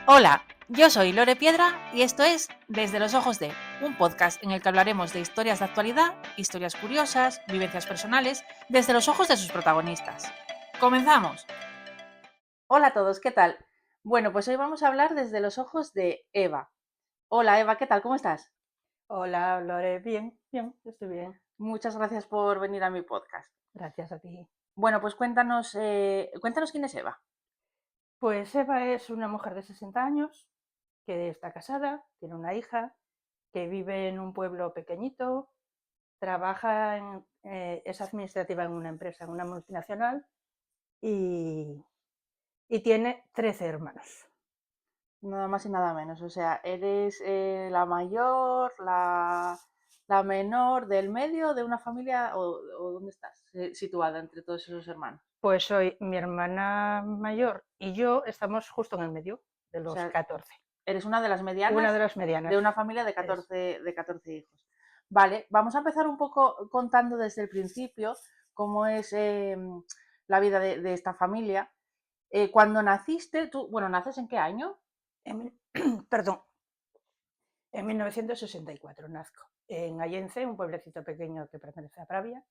Hola, yo soy Lore Piedra y esto es Desde los ojos de, un podcast en el que hablaremos de historias de actualidad, historias curiosas, vivencias personales, desde los ojos de sus protagonistas. ¡Comenzamos! Hola a todos, ¿qué tal? Bueno, pues hoy vamos a hablar desde los ojos de Eva. Hola Eva, ¿qué tal? ¿Cómo estás? Hola, Lore. Bien, estoy bien. Muchas gracias por venir a mi podcast. Gracias a ti. Bueno, pues cuéntanos quién es Eva. Pues Eva es una mujer de 60 años que está casada, tiene una hija, que vive en un pueblo pequeñito, es administrativa en una empresa, en una multinacional, y, y tiene 13 hermanos. Nada más y nada menos. O sea, eres la mayor, la menor, del medio, de una familia, o ¿dónde estás situada entre todos esos hermanos? Pues soy mi hermana mayor y yo estamos justo en el medio de O los sea, 14. eres una de las Una medianas de las de medianas. una familia de Es, 14 hijos. Vale, vamos a empezar un poco contando desde el principio cómo es la vida de esta familia. Cuando naciste, tú, bueno, ¿naces en qué año? perdón, En 1964 nazco en Allense, un pueblecito pequeño que pertenece a Pravia,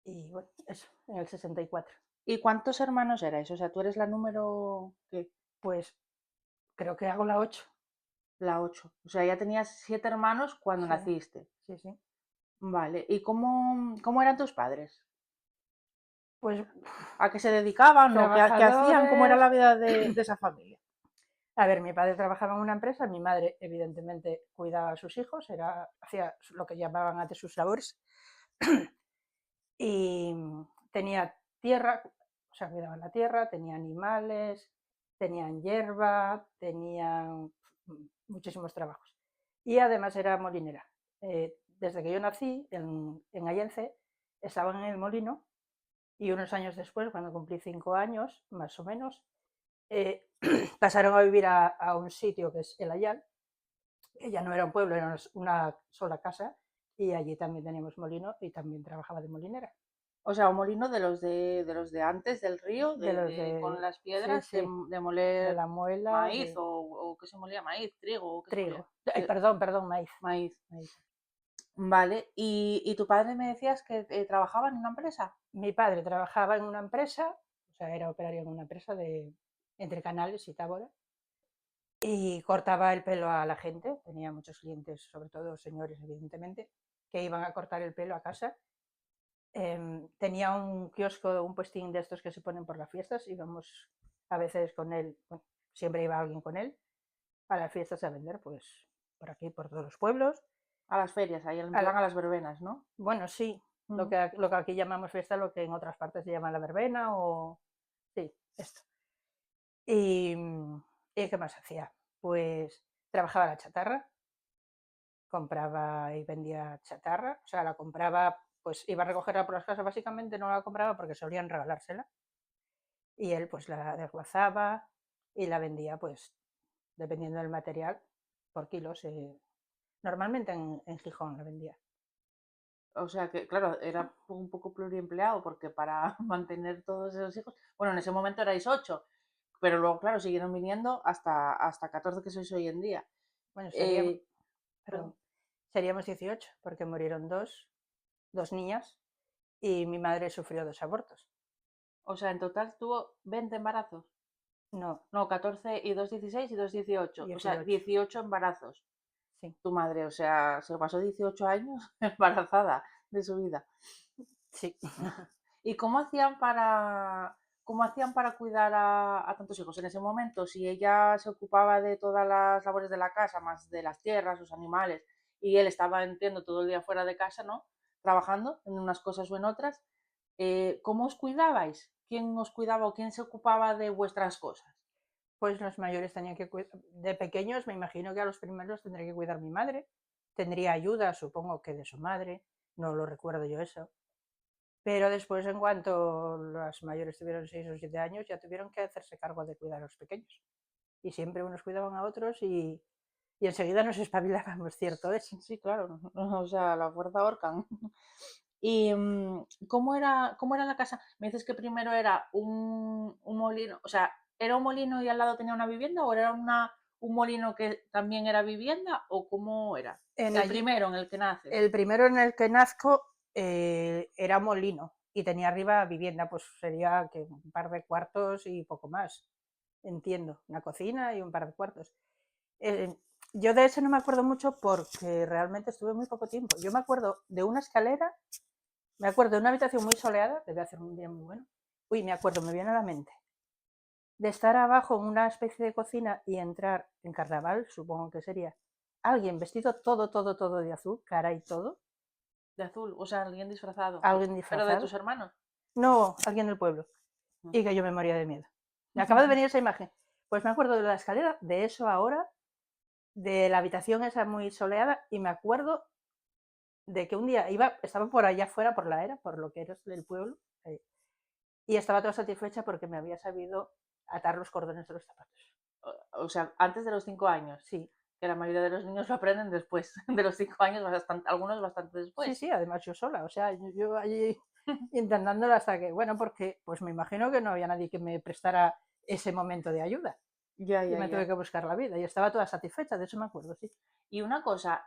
y bueno, eso, en el 64. ¿Y cuántos hermanos erais? O sea, tú eres la número, ¿qué? Pues creo que hago la 8. La 8. O sea, ya tenías 7 hermanos cuando Sí, naciste. sí, sí. Vale. ¿Y cómo eran tus padres? Pues ¿A qué se dedicaban o qué hacían? ¿Cómo era trabajadores. la vida de esa familia? A ver, mi padre trabajaba en una empresa, mi madre evidentemente cuidaba a sus hijos, hacía lo que llamaban antes sus labores, y tenía tierra, o sea, cuidaban la tierra, tenía animales, tenían hierba, tenían muchísimos trabajos. Y además era molinera. Desde que yo nací en Allense, estaba en el molino y unos años después, cuando cumplí 5 años, más o menos, eh, pasaron a vivir a un sitio que es El Ayal, que ya no era un pueblo, era una sola casa, y allí también teníamos molino y también trabajaba de molinera. O sea, un molino de los de antes del río, De los con de, las sí, piedras, sí, de de moler la muela, maíz de o qué se molía, maíz, trigo o qué se molía. trigo. Ay, perdón, maíz. Maíz. Maíz. Vale. ¿Y tu padre me decías que trabajaba en una empresa? Mi padre trabajaba en una empresa, o sea, era operario en una empresa entre Canales y Tábora, y cortaba el pelo a la gente. Tenía muchos clientes, sobre todo señores, evidentemente, que iban a cortar el pelo a casa. Tenía un kiosco, un puestín de estos que se ponen por las fiestas, íbamos a veces con él, bueno, siempre iba alguien con él a las fiestas a vender, pues por aquí, por todos los pueblos. A las ferias, ahí en plan Al- a las verbenas, ¿no? bueno, sí, lo Ujú. que, lo que aquí llamamos fiesta, lo que en otras partes se llama la verbena o... Sí, esto. ¿Y, ¿y qué más hacía? Pues trabajaba la chatarra, compraba y vendía chatarra, o sea, la compraba, pues iba a recogerla por las casas, básicamente no la compraba porque solían regalársela, y él pues la desguazaba y la vendía, pues dependiendo del material, por kilos. Normalmente en Gijón la vendía. O sea que, claro, era un poco pluriempleado porque para mantener todos esos hijos, bueno, en ese momento erais 8, pero luego, claro, siguieron viniendo hasta 14 que sois hoy en día. Bueno, Eh, perdón, seríamos 18 porque murieron dos niñas y mi madre sufrió 2 abortos. o sea, en total tuvo 20 embarazos. No, No, 14 y 2 16 y 2 18. O sea, 18, 18 embarazos. sí, Tu madre, o sea, se pasó 18 años embarazada de su vida. sí. ¿Y cómo hacían para cuidar a tantos hijos en ese momento? Si ella se ocupaba de todas las labores de la casa, más de las tierras, los animales, y él estaba, entiendo, todo el día fuera de casa, ¿no? Trabajando en unas cosas o en otras. ¿Cómo os cuidabais? ¿Quién os cuidaba o quién se ocupaba de vuestras cosas? Pues los mayores tenían que cuidar, de pequeños me imagino que a los primeros tendría que cuidar mi madre, tendría ayuda, supongo que de su madre, no lo recuerdo yo eso. Pero después, en cuanto las mayores tuvieron 6 o 7 años, ya tuvieron que hacerse cargo de cuidar a los pequeños. Y siempre unos cuidaban a otros y enseguida nos espabilábamos, ¿cierto es? Sí, claro, o sea, la fuerza ahorcan. ¿Y cómo era la casa? Me dices que primero era un molino, o sea, ¿Era un molino y al lado tenía una vivienda o era un molino que también era vivienda o cómo era? En El primero en el que naces. El primero en el que nazco era molino y tenía arriba vivienda, pues sería que un par de cuartos y poco más, entiendo, una cocina y un par de cuartos. Yo de ese no me acuerdo mucho porque realmente estuve muy poco tiempo. Yo me acuerdo de una escalera, me acuerdo de una habitación muy soleada, debe hacer un día muy bueno. Uy, me acuerdo, me viene a la mente. De estar abajo en una especie de cocina y entrar en carnaval, supongo que sería alguien vestido todo de azul, cara y todo, De azul, o sea, alguien disfrazado. alguien ¿Pero de disfrazado. tus hermanos? No, alguien del pueblo. Mm. Y que yo me moría de miedo. Me acaba de venir esa imagen. Pues me acuerdo de la escalera, de eso ahora, de la habitación esa muy soleada, y me acuerdo de que un día estaba por allá afuera, por la era, por lo que eres del pueblo, y estaba toda satisfecha porque me había sabido atar los cordones de los zapatos. O sea, antes de los 5 años. Sí, Que la mayoría de los niños lo aprenden después de los 5 años, algunos bastante sí, después. sí, además yo sola, o sea, yo allí intentándolo hasta que, bueno, porque pues me imagino que no había nadie que me prestara ese momento de ayuda. Ya, Y ya, me tuve ya. que buscar la vida y estaba toda satisfecha, de eso me acuerdo, sí. Y una cosa,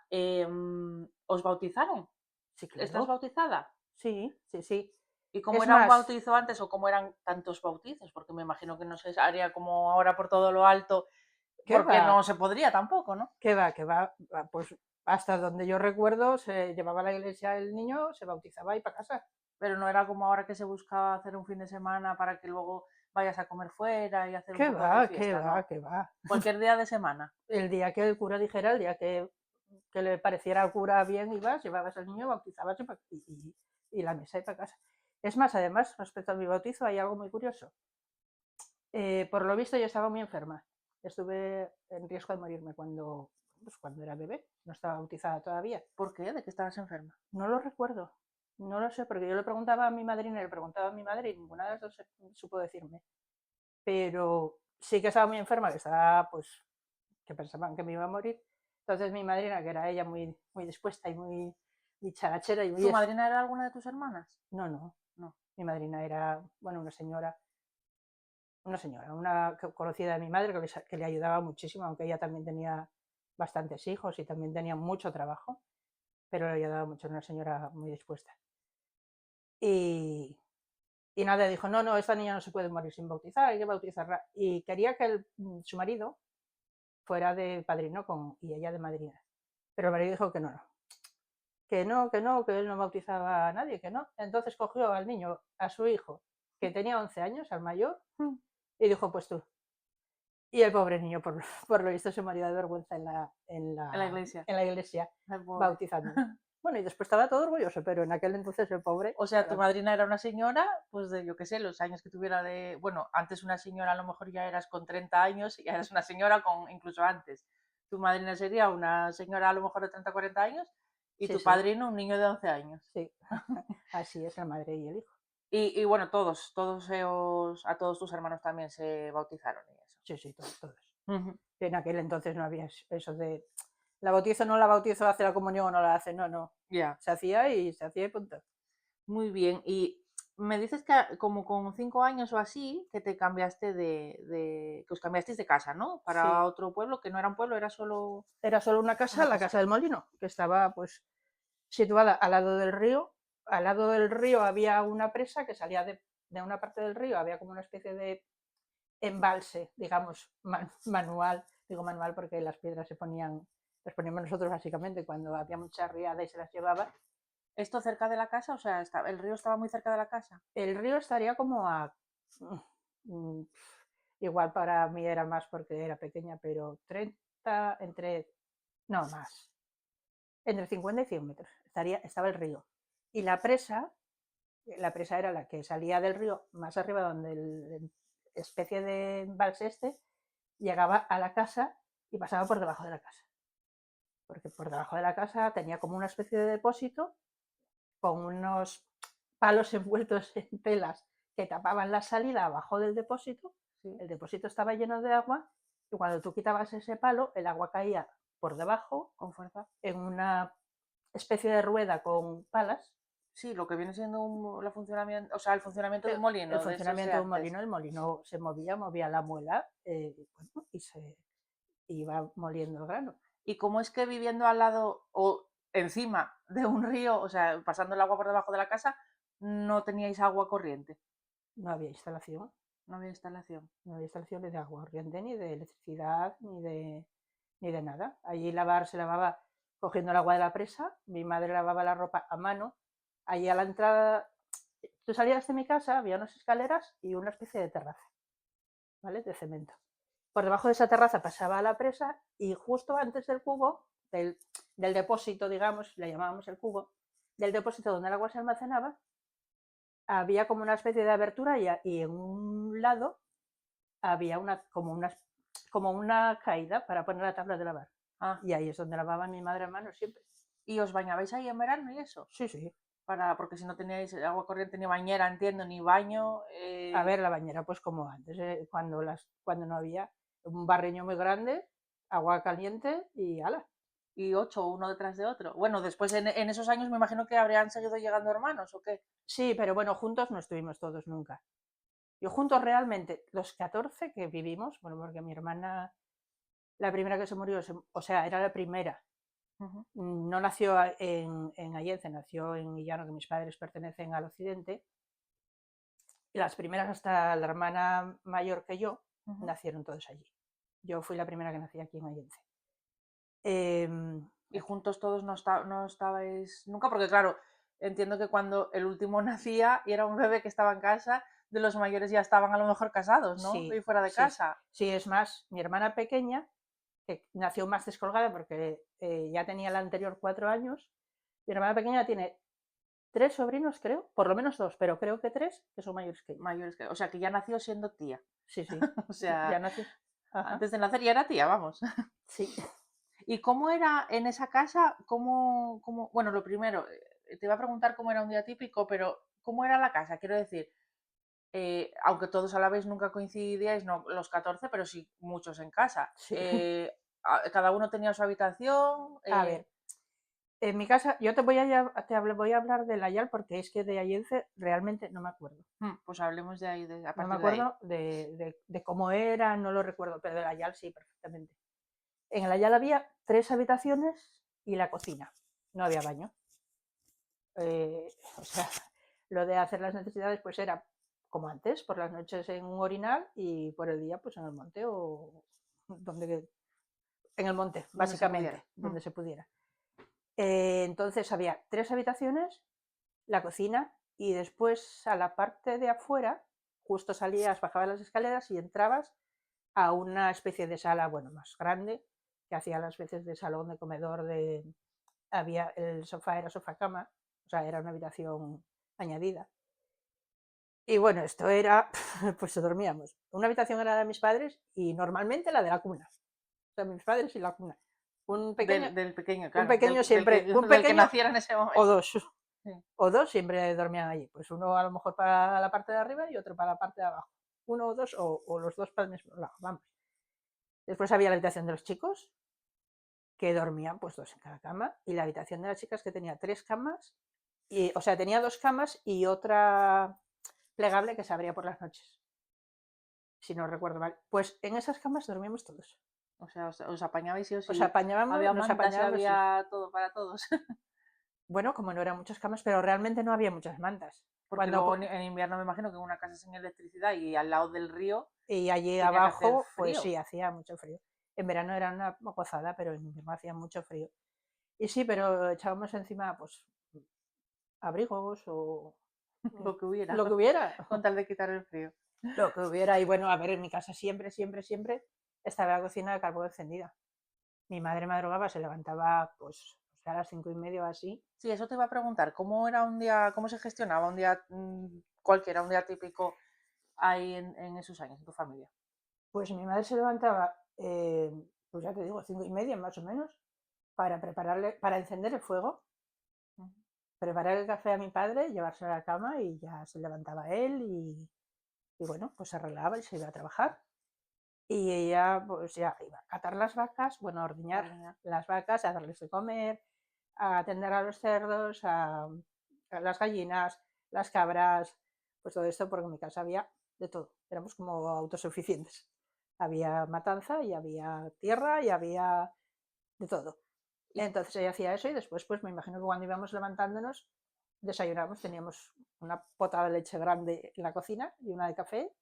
¿os bautizaron? Sí, ¿Estás claro. bautizada? Sí, sí, sí. ¿Y cómo Es era un más, bautizo antes o cómo eran tantos bautizos? Porque me imagino que no se haría como ahora por todo lo alto, ¿qué porque va? no se podría tampoco, ¿no? ¿Qué va? ¿Qué va? Pues hasta donde yo recuerdo, se llevaba a la iglesia el niño, se bautizaba y para casa. Pero no era como ahora que se buscaba hacer un fin de semana para que luego vayas a comer fuera y hacer un ¿Qué poco de va? ¿Qué fiesta, va? ¿no? ¿Qué va? Cualquier día de semana. El día que el cura dijera, el día que le pareciera al cura bien, ibas, llevabas al niño, bautizabas y la misa y para casa. Es más, además, respecto a mi bautizo, hay algo muy curioso. Por lo visto, yo estaba muy enferma. Estuve en riesgo de morirme cuando era bebé. No estaba bautizada todavía. ¿Por qué? ¿De que estabas enferma? No lo recuerdo. No lo sé, porque yo le preguntaba a mi madrina y le preguntaba a mi madre y ninguna de las dos supo decirme. Pero sí que estaba muy enferma, que estaba, pues, que pensaban que me iba a morir. Entonces mi madrina, que era ella muy dispuesta y muy dicharachera y ¿Tu madrina era alguna de tus hermanas? No, no. No. Mi madrina era, bueno, una conocida de mi madre que le ayudaba muchísimo, aunque ella también tenía bastantes hijos y también tenía mucho trabajo, pero le ayudaba mucho, una señora muy dispuesta. Y, y nada, dijo, no, no, esta niña no se puede morir sin bautizar, hay que bautizarla. Y quería que su marido fuera de padrino y ella de madrina. Pero el marido dijo que no, no, que no, que no, que él no bautizaba a nadie, que no. Entonces cogió al niño, a su hijo, que tenía 11 años, al mayor, y dijo, pues tú. Y el pobre niño, por lo visto, se moría de vergüenza En la iglesia. en la iglesia Ay, pobre. bautizándome. Bueno, y después estaba todo orgulloso, pero en aquel entonces el pobre... O sea, tu madrina era una señora, pues de, yo qué sé, los años que tuviera de... Bueno, antes una señora a lo mejor ya eras con 30 años y ya eras una señora con incluso antes. Tu madrina sería una señora a lo mejor de 30 o 40 años y Sí, tu sí, padrino un niño de 11 años. sí. Así es la madre y el hijo. Y bueno, a todos tus hermanos también se bautizaron y eso. Sí, sí, todos, todos. Ujú. En aquel entonces no había eso de la bautizo, no la bautizo, hace la comunión o no la hace, no, no. Ya. Se hacía y punto. Muy bien. Y me dices que como con 5 años o así, que te cambiaste que os cambiasteis de casa, ¿no? Para Sí, otro pueblo, que no era un pueblo, era solo era solo una casa, una la casa. casa del molino, que estaba pues situada al lado del río. Al lado del río había una presa que salía de una parte del río, había como una especie de embalse, digamos, manual. Digo manual porque las piedras las poníamos nosotros básicamente cuando había mucha riada y se las llevaba. ¿Esto cerca de la casa? O sea, ¿el río estaba muy cerca de la casa? El río estaría como mm, igual para mí era más porque era pequeña, pero 30, no más, entre 50 y 100 metros estaba el río. Y la presa era la que salía del río más arriba donde especie de embalse llegaba a la casa y pasaba por debajo de la casa. Porque por debajo de la casa tenía como una especie de depósito con unos palos envueltos en telas que tapaban la salida abajo del depósito. Sí. El depósito estaba lleno de agua y cuando tú quitabas ese palo, el agua caía por debajo Con fuerza. en una especie de rueda con palas Sí, lo que viene siendo el funcionamiento, o sea, el funcionamiento de un El molino, de esos de funcionamiento de un antes. molino, el molino se movía la muela, bueno, y se iba moliendo el grano. ¿Y cómo es que viviendo al lado o encima de un río, o sea, pasando el agua por debajo de la casa, no teníais agua corriente? No había instalación, No había instalación. no había instalaciones de agua corriente, ni de electricidad, ni de nada. Allí lavar se lavaba cogiendo el agua de la presa, mi madre lavaba la ropa a mano. Allí a la entrada, tú salías de mi casa, había unas escaleras y una especie de terraza, ¿vale? De cemento. Por debajo de esa terraza pasaba a la presa y justo antes del cubo, del depósito, digamos, le llamábamos el cubo, del depósito donde el agua se almacenaba, había como una especie de abertura y en un lado había como una caída para poner la tabla de lavar. Ah, Y ahí es donde lavaba mi madre a mano siempre. ¿y os bañabais ahí en verano y eso? Sí, sí. Porque si no teníais agua corriente ni bañera, entiendo, ni baño. A ver, la bañera, pues como antes, cuando no había un barreño muy grande, agua caliente y ala. Y 8 uno detrás de otro. Bueno, después en esos años me imagino que habrían seguido llegando hermanos, ¿o qué? Sí, pero bueno, juntos no estuvimos todos nunca. Yo juntos realmente, los 14 que vivimos, bueno, porque mi hermana, la primera que se murió, o sea, era la primera. Ujú. No nació en Allende, nació en Illano, que mis padres pertenecen al occidente. Y las primeras, hasta la hermana mayor que yo, Ujú. nacieron todos allí. Yo fui la primera que nací aquí en Allende. Y Aquí. juntos todos no estabais nunca, porque claro, entiendo que cuando el último nacía y era un bebé que estaba en casa, de los mayores ya estaban a lo mejor casados, ¿no? Y Sí, fuera de sí, casa. sí, es más, mi hermana pequeña, que nació más descolgada porque ya tenía la anterior 4 años, mi hermana pequeña tiene 3 sobrinos, creo, por lo menos 2, pero creo que 3 que son mayores que ella. Mayores que, o sea, que ya nació siendo tía. Sí, sí, O sea, ya nació. Ajá, antes de nacer ya era tía, vamos. sí. ¿Y cómo era en esa casa? Bueno, lo primero, te iba a preguntar cómo era un día típico, pero ¿cómo era la casa? Quiero decir, aunque todos a la vez nunca coincidíais, no los 14, pero sí muchos en casa. Sí. Cada uno tenía su habitación. A ver, en mi casa, yo voy a hablar de la YAL porque es que de Allende realmente no me acuerdo. Pues hablemos de ahí, a No me partir de ahí. acuerdo de cómo era, no lo recuerdo, pero de la YAL sí, perfectamente. En la YAL había 3 habitaciones y la cocina. No había baño. O sea, lo de hacer las necesidades pues era como antes, por las noches en un orinal y por el día pues en el monte o donde en el monte, Donde se pudiera. básicamente, donde se pudiera. Entonces había 3 habitaciones, la cocina y después a la parte de afuera, justo salías, bajabas las escaleras y entrabas a una especie de sala, bueno, más grande, que hacía las veces de salón, de comedor, había el sofá, era sofá cama, o sea, era una habitación añadida. Y bueno, esto era, pues dormíamos. Una habitación era la de mis padres y normalmente la de la cuna. O sea, mis padres y la cuna. Un pequeño, Del pequeño, un claro. pequeño siempre, un Del que pequeño naciera en ese o momento. dos, Sí. o dos siempre dormían allí. Pues uno a lo mejor para la parte de arriba y otro para la parte de abajo. Uno o dos, o los dos para el mismo lado, vamos. Después había la habitación de los chicos, que dormían pues 2 en cada cama, y la habitación de las chicas, que tenía 3 camas, o sea, tenía 2 camas y otra plegable que se abría por las noches, si no recuerdo mal. Pues en esas camas dormíamos todos. O sea, os apañabais sí o Os sí. apañábamos, Había nos mantas y apañábamos, sí. había todo para todos. Bueno, como no eran muchas camas, pero realmente no había muchas mantas. Porque luego en invierno me imagino que en una casa sin electricidad y al lado del río Y allí tenía que hacer abajo, pues frío. sí, hacía mucho frío. En verano era una gozada, pero en invierno hacía mucho frío. Y sí, pero echábamos encima, pues, abrigos o Lo que hubiera, lo que hubiera. con tal de quitar el frío. Lo que hubiera. Y bueno, a ver, en mi casa siempre, siempre, siempre estaba la cocina de carbón encendida. Mi madre madrugaba, se levantaba pues a las 5:30 o así. Sí, eso te iba a preguntar, ¿cómo era un día, cómo se gestionaba un día cualquiera, un día típico ahí en esos años, en tu familia? Pues mi madre se levantaba, pues ya te digo, 5:30 más o menos, para encender el fuego, Ujú. preparar el café a mi padre, llevarse a la cama y ya se levantaba él y bueno, pues se arreglaba y se iba a trabajar. Y ella pues ya iba a catar las vacas, bueno, a ordeñar Ordeñar. las vacas, a darles de comer, a atender a los cerdos, las gallinas, las cabras, pues todo esto, porque en mi casa había de todo, éramos como autosuficientes. Había matanza y había tierra y había de todo. Entonces ella hacía eso y después, pues me imagino que cuando íbamos levantándonos, desayunábamos, teníamos una pota de leche grande en la cocina y una de café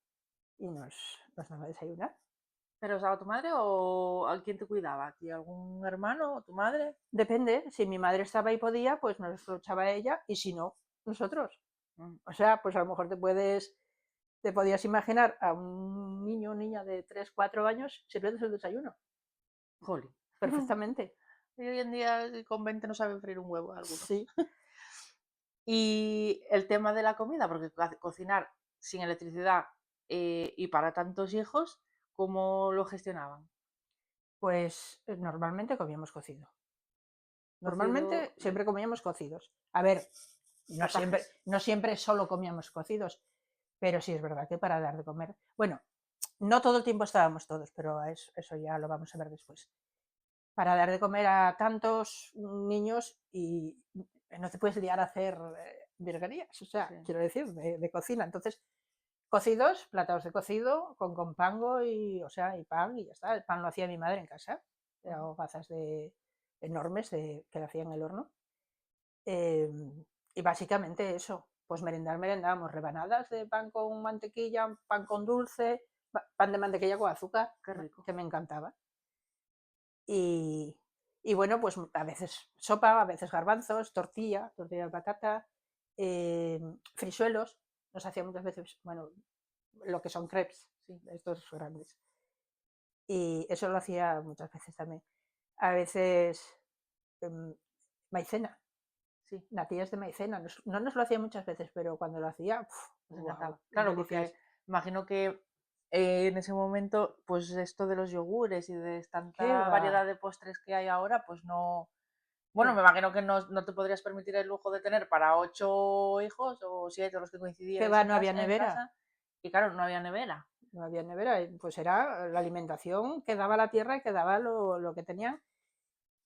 y nos daba a desayunar. ¿Pero usaba tu madre o a quién te cuidaba? ¿A ti algún hermano o tu madre? Depende, si mi madre estaba y podía, pues nos lo echaba ella y si no, nosotros. Mm, O sea, pues a lo mejor te podías imaginar a un niño o niña de 3 4 años sirviéndose el desayuno, jolín. perfectamente. Y hoy en día con 20 no saben freír un huevo algunos. Sí, Y el tema de la comida, porque cocinar sin electricidad y para tantos hijos, ¿cómo lo gestionaban? pues normalmente comíamos cocido. Normalmente Cocido de siempre comíamos cocidos. A ver, patajes. no siempre solo comíamos cocidos, pero sí es verdad que para dar de comer. Bueno, no todo el tiempo estábamos todos, pero eso ya lo vamos a ver después. Para dar de comer a tantos niños y no te puedes liar a hacer virguerías, o sea, Sí. quiero decir, de cocina. Entonces, cocidos, platados de cocido, con pango y, o sea, y pan y ya está. El pan lo hacía mi madre en casa, hogazas enormes que le hacía en el horno. Eh, y básicamente eso, pues merendábamos rebanadas de pan con mantequilla, pan con dulce, pan de mantequilla con azúcar, Qué rico. que me encantaba. Y, y bueno, pues a veces sopa, a veces garbanzos, tortilla de patata, frisuelos, nos hacía muchas veces, bueno, lo que son crepes, sí, estos grandes. Y eso lo hacía muchas veces también. A veces maicena, Sí, natillas de maicena. No nos lo hacía muchas veces, pero cuando lo hacía, nos wow, encantaba. Claro, delicias. porque imagino que en ese momento, pues esto de los yogures y de ¿Qué tanta va? variedad de postres que hay ahora, pues no. ¿Qué Bueno, me va? imagino que no te podrías permitir el lujo de tener para 8 hijos o 7 los que ¿Qué coincidierais va? en No había casa, nevera. y claro, no había nevera. No había nevera. Pues era la alimentación que daba la tierra y que daba lo que tenían.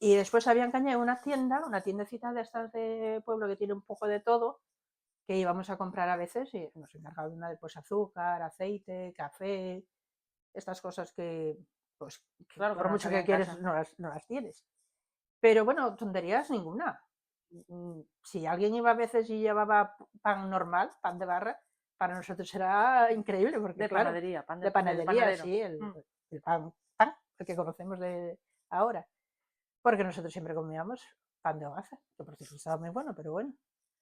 Y después había en Cañé una tiendecita de estas de pueblo que tiene un poco de todo, que íbamos a comprar a veces y nos encargaban una de pues azúcar, aceite, café, estas cosas pues, que Claro, que por no las mucho había que en quieres casa. no las tienes. Pero bueno, tonterías ninguna. Si alguien iba a veces y llevaba pan normal, pan de barra, para nosotros era increíble, porque De claro, panadería, pan de del panadería, panadero. sí, Mm. el pan, el que conocemos de ahora. Porque nosotros siempre comíamos pan de hogaza, que por cierto estaba muy bueno, pero bueno.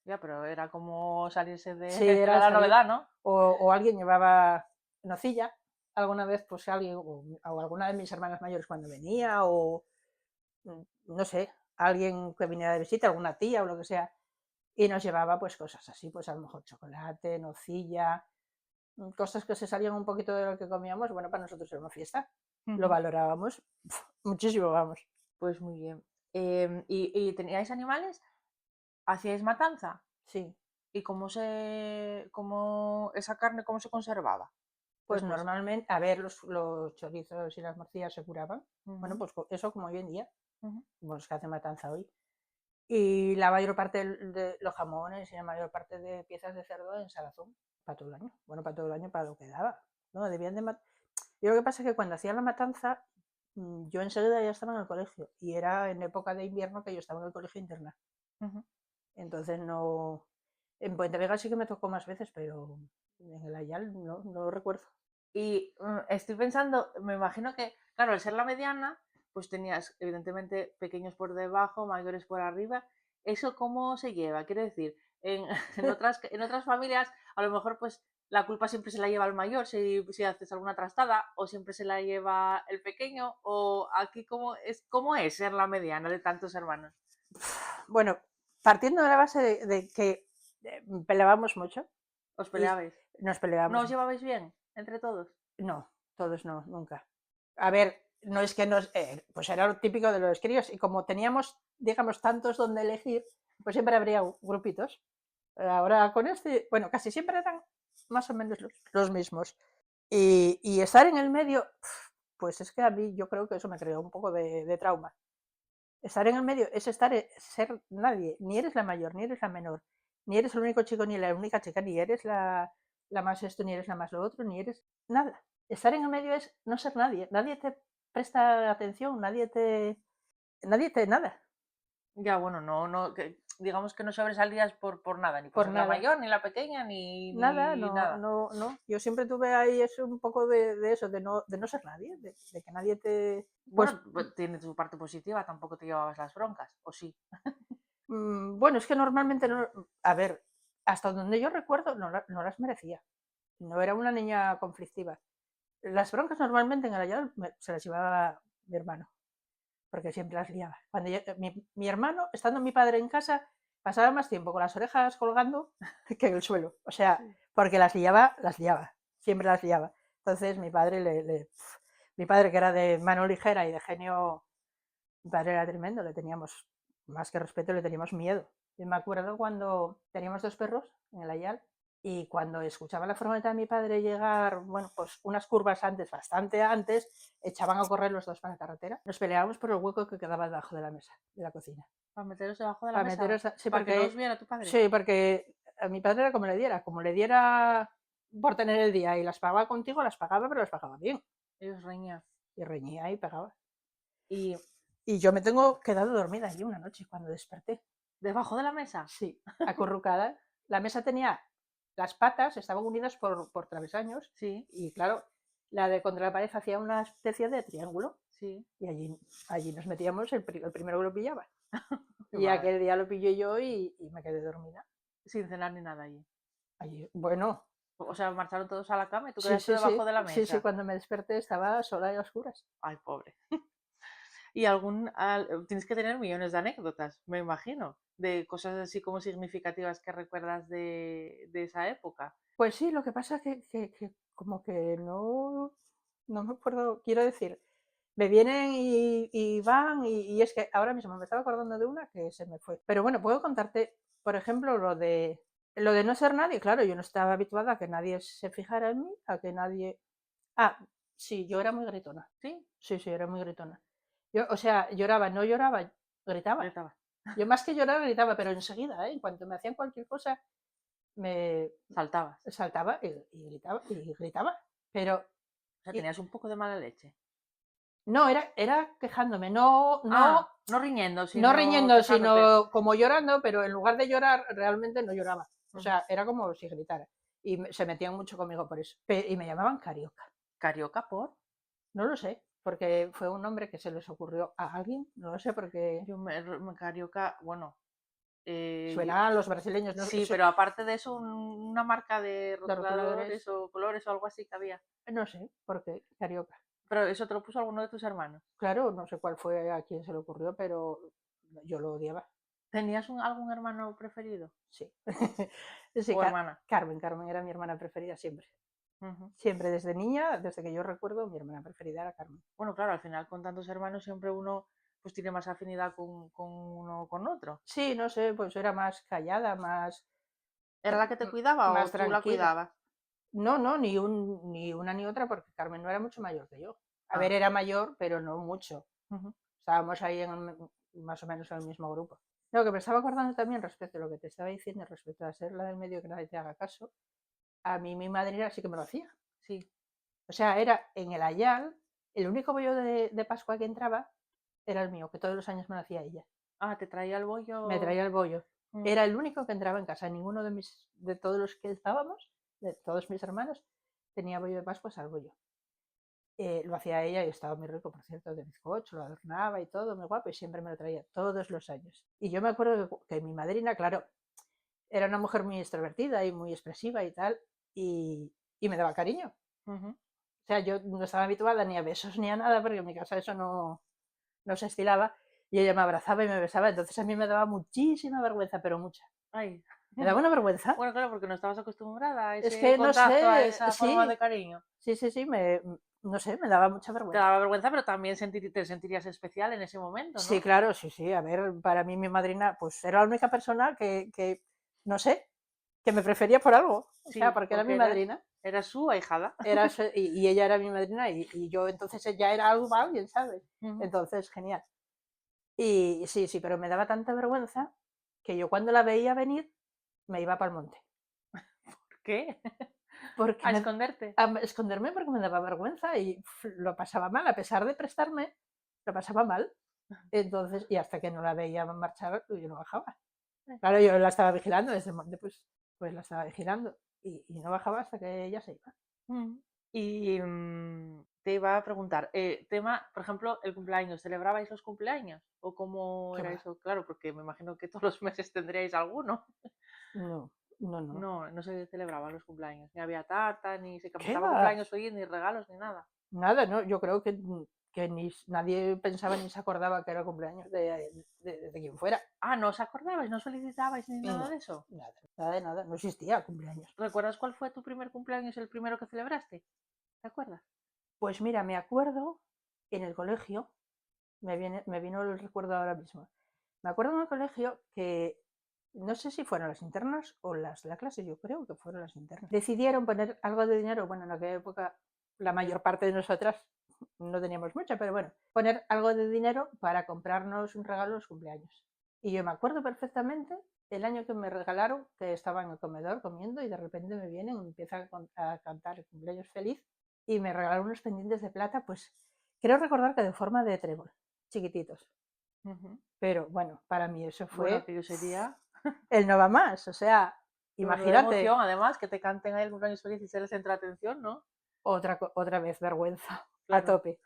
Ya, pero era como salirse Sí, era era la salir. novedad, ¿no? O alguien llevaba nocilla, alguna vez, pues alguien, o alguna de mis hermanas mayores cuando venía, o no sé, alguien que viniera de visita, alguna tía o lo que sea, y nos llevaba pues cosas así, pues a lo mejor chocolate, nocilla, cosas que se salían un poquito de lo que comíamos, bueno, para nosotros era una fiesta, lo Ujú. valorábamos muchísimo, vamos. Pues muy bien. ¿Y teníais animales? ¿Hacíais matanza? Sí, ¿Y cómo esa carne cómo se conservaba pues después? normalmente, a ver, los chorizos y las morcillas se curaban, bueno, Ujú, pues eso como hoy en día, ujú. como los que hacen matanza hoy. Y la mayor parte de los jamones y la mayor parte de piezas de cerdo en salazón, para todo el año. Bueno, para todo el año, para lo que daba. ¿No? Debían de Yo lo que pasa es que cuando hacían la matanza, yo enseguida ya estaba en el colegio. Y era en época de invierno que yo estaba en el colegio interna. Ujú. Entonces no. En Puente Vega sí que me tocó más veces, pero en el Ayal no lo recuerdo. Y estoy pensando, me imagino que, claro, al ser la mediana, pues tenías evidentemente pequeños por debajo, mayores por arriba. ¿Eso cómo se lleva? Quiero decir, en, en otras familias, a lo mejor pues la culpa siempre se la lleva el mayor si haces alguna trastada, o siempre se la lleva el pequeño, o aquí cómo es ser la mediana de tantos hermanos. Bueno, partiendo de la base de que peleábamos mucho ¿Os y peleabais? nos ¿No peleábamos. os llevabais bien entre todos? No, todos no, nunca. A ver, no es que nos. Pues era lo típico de los críos, y como teníamos, digamos, tantos donde elegir, pues siempre habría grupitos. Ahora con este, bueno, casi siempre eran más o menos los mismos. Y estar en el medio, pues es que a mí yo creo que eso me creó un poco de trauma. Estar en el medio es ser nadie, ni eres la mayor, ni eres la menor, ni eres el único chico ni la única chica, ni eres la más esto, ni eres la más lo otro, ni eres nada. Estar en el medio es no ser nadie. Nadie te presta atención, nadie te nada, Ya, bueno, no, digamos que no sobresalías por nada, ni por por ser la nada. mayor, ni la pequeña, Nada, ni no, nada. no, no. Yo siempre tuve ahí eso, un poco de eso, de no ser nadie, de que nadie te. Pues Bueno, tiene su parte positiva, tampoco te llevabas las broncas, ¿o sí? bueno, es que normalmente no. A ver, hasta donde yo recuerdo, no las merecía. No era una niña conflictiva. Las broncas normalmente en el Ayal se las llevaba mi hermano, porque siempre las liaba. Cuando mi hermano, estando mi padre en casa, pasaba más tiempo con las orejas colgando que en el suelo. O sea, Sí. porque las liaba, siempre las liaba. Entonces mi padre mi padre que era de mano ligera y de genio, mi padre era tremendo, le teníamos más que respeto, le teníamos miedo. Yo me acuerdo cuando teníamos 2 perros en el Ayal y cuando escuchaba la furgoneta de mi padre llegar, bueno, pues unas curvas antes, bastante antes, echaban a correr los dos para la carretera. Nos peleábamos por el hueco que quedaba debajo de la mesa de la cocina. Para meteros debajo de la Para mesa, meteros, sí, para que no os viera tu padre. porque a mi padre era como le diera por tener el día y las pagaba contigo, las pagaba, pero las pagaba bien. Y os reñía. Y reñía y pagaba. Y Y yo me tengo quedado dormida allí una noche cuando desperté. debajo de la mesa. Sí, acurrucada. La mesa tenía las patas, estaban unidas por travesaños Sí, y claro, la de contra la pared hacía una especie de triángulo sí. y allí nos metíamos, el primero que lo pillaba. Qué Y madre. aquel día lo pillé yo y me quedé dormida. Sin cenar ni nada allí. Allí, bueno, O sea, marcharon todos a la cama y tú sí, quedaste sí, sí, debajo de la sí, sí, mesa. cuando me desperté estaba sola y a oscuras. Ay, pobre. Y tienes que tener millones de anécdotas, me imagino, de cosas así como significativas que recuerdas de esa época. Pues sí, lo que pasa es que como que no me acuerdo, quiero decir, me vienen y van y es que ahora mismo me estaba acordando de una que se me fue. Pero bueno, puedo contarte, por ejemplo, lo de no ser nadie. Claro, yo no estaba habituada a que nadie se fijara en mí, a que nadie. Ah, sí, yo era muy gritona. ¿Sí? Sí, sí, era muy gritona. Yo, o sea, lloraba, no lloraba, gritaba. Gritaba. Yo más que llorar gritaba, pero enseguida, ¿eh? En cuanto me hacían cualquier cosa, me Saltabas. saltaba y gritaba, y gritaba. Pero O sea, y- tenías un poco de mala leche. no, era quejándome, no, no, Ah, no riñendo, no sino riñendo, quejándote. sino como llorando, pero en lugar de llorar, realmente no lloraba. O Ujú. sea, era como si gritara. Y se metían mucho conmigo por eso. Y me llamaban Carioca. Carioca por. No lo sé, porque fue un nombre que se les ocurrió a alguien. No lo sé, porque Carioca, bueno. suena a los brasileños, no, Sí, pero aparte de eso, una marca de los rotuladores, rotuladores o colores o algo así que había. no sé, porque Carioca. Pero eso te lo puso alguno de tus hermanos. Claro, no sé cuál fue a quien se le ocurrió, pero yo lo odiaba. ¿Tenías algún hermano preferido? Sí. Sí, ¿O hermana? Carmen era mi hermana preferida siempre. Ujú. Siempre desde niña, desde que yo recuerdo, mi hermana preferida era Carmen. Bueno, claro, al final con tantos hermanos siempre uno pues tiene más afinidad con uno con otro. Sí, no sé, pues era más callada, ¿Era la que te cuidaba más o tú la tranquila. cuidabas? No, no, ni una ni otra, porque Carmen no era mucho mayor que yo. A ver, Ah, era mayor, pero no mucho. ujú. Estábamos ahí más o menos en el mismo grupo. Lo que me estaba acordando también respecto a lo que te estaba diciendo, respecto a ser la del medio que nadie te haga caso, a mí mi madrina sí que me lo hacía. Sí. O sea, era en el Ayal, el único bollo de Pascua que entraba era el mío, que todos los años me lo hacía ella. Ah, te traía el Me bollo. traía el bollo. Mm. Era el único que entraba en casa. Ninguno de todos los que estábamos, de todos mis hermanos, tenía bollo de Pascua salvo yo. Lo hacía ella y estaba muy rico, por cierto, de bizcocho, lo adornaba y todo, muy guapo, y siempre me lo traía todos los años. Y yo me acuerdo que mi madrina, claro, era una mujer muy extrovertida y muy expresiva y tal, y me daba cariño. Ujú. O sea, yo no estaba habituada ni a besos ni a nada, porque en mi casa eso no se estilaba, y ella me abrazaba y me besaba, entonces a mí me daba muchísima vergüenza, pero mucha. Ay. Me daba una vergüenza. Bueno, claro, porque no estabas acostumbrada a Es ese que no contacto, a sé, esa forma de sí, cariño. sí, no sé, me daba mucha Te vergüenza. daba vergüenza, pero también te sentirías especial en ese momento, Sí, ¿no? claro, sí, sí. A ver, para mí mi madrina, pues era la única persona no sé, que me prefería por algo. O sea, Sí, porque era mi porque madrina, eras su ahijada. y ella era mi madrina y yo entonces ya era algo alguien, ¿sabes? Ujú. Entonces, genial. Y sí, sí, pero me daba tanta vergüenza que yo cuando la veía venir, me iba para el monte. ¿Por qué? Porque ¿A esconderte? a esconderme porque me daba vergüenza y lo pasaba mal, a pesar de prestarme, lo pasaba mal. Entonces, y hasta que no la veía marchar, pues yo no bajaba. Claro, yo la estaba vigilando desde el monte, pues la estaba vigilando y no bajaba hasta que ella se iba. Mm. Y te iba a preguntar, tema, por ejemplo, el cumpleaños, ¿celebrabais los cumpleaños? ¿O cómo ¿Qué era va? eso? Claro, porque me imagino que todos los meses tendríais alguno. No, no, no. No, no se celebraban los cumpleaños, ni había tarta, ni se ¿Qué cantaba va? cumpleaños feliz, ni regalos, ni nada. Nada, no. Yo creo que nadie pensaba ni se acordaba que era el cumpleaños de quien fuera. Ah, ¿no os acordabais? ¿No os felicitabais ni Y nada no, de eso? nada, nada de nada. No existía cumpleaños. ¿Recuerdas cuál fue tu primer cumpleaños, el primero que celebraste? ¿Te acuerdas? Pues mira, me acuerdo en el colegio, me vino el recuerdo ahora mismo. Me acuerdo en el colegio que no sé si fueron las internas o la clase, yo creo que fueron las internas. Decidieron poner algo de dinero, bueno, en aquella época la mayor parte de nosotras no teníamos mucha, pero bueno, poner algo de dinero para comprarnos un regalo en los cumpleaños. Y yo me acuerdo perfectamente el año que me regalaron, que estaba en el comedor comiendo y de repente me vienen y me empiezan a cantar el cumpleaños feliz y me regalaron unos pendientes de plata, pues creo recordar que de forma de trébol, chiquititos. Ujú. Pero bueno, para mí eso Bueno, fue aquello sería el no va más. O sea, menuda imagínate, emoción, además, que te canten ahí el cumpleaños feliz y se les centra atención, ¿no? otra vez vergüenza a Claro. tope.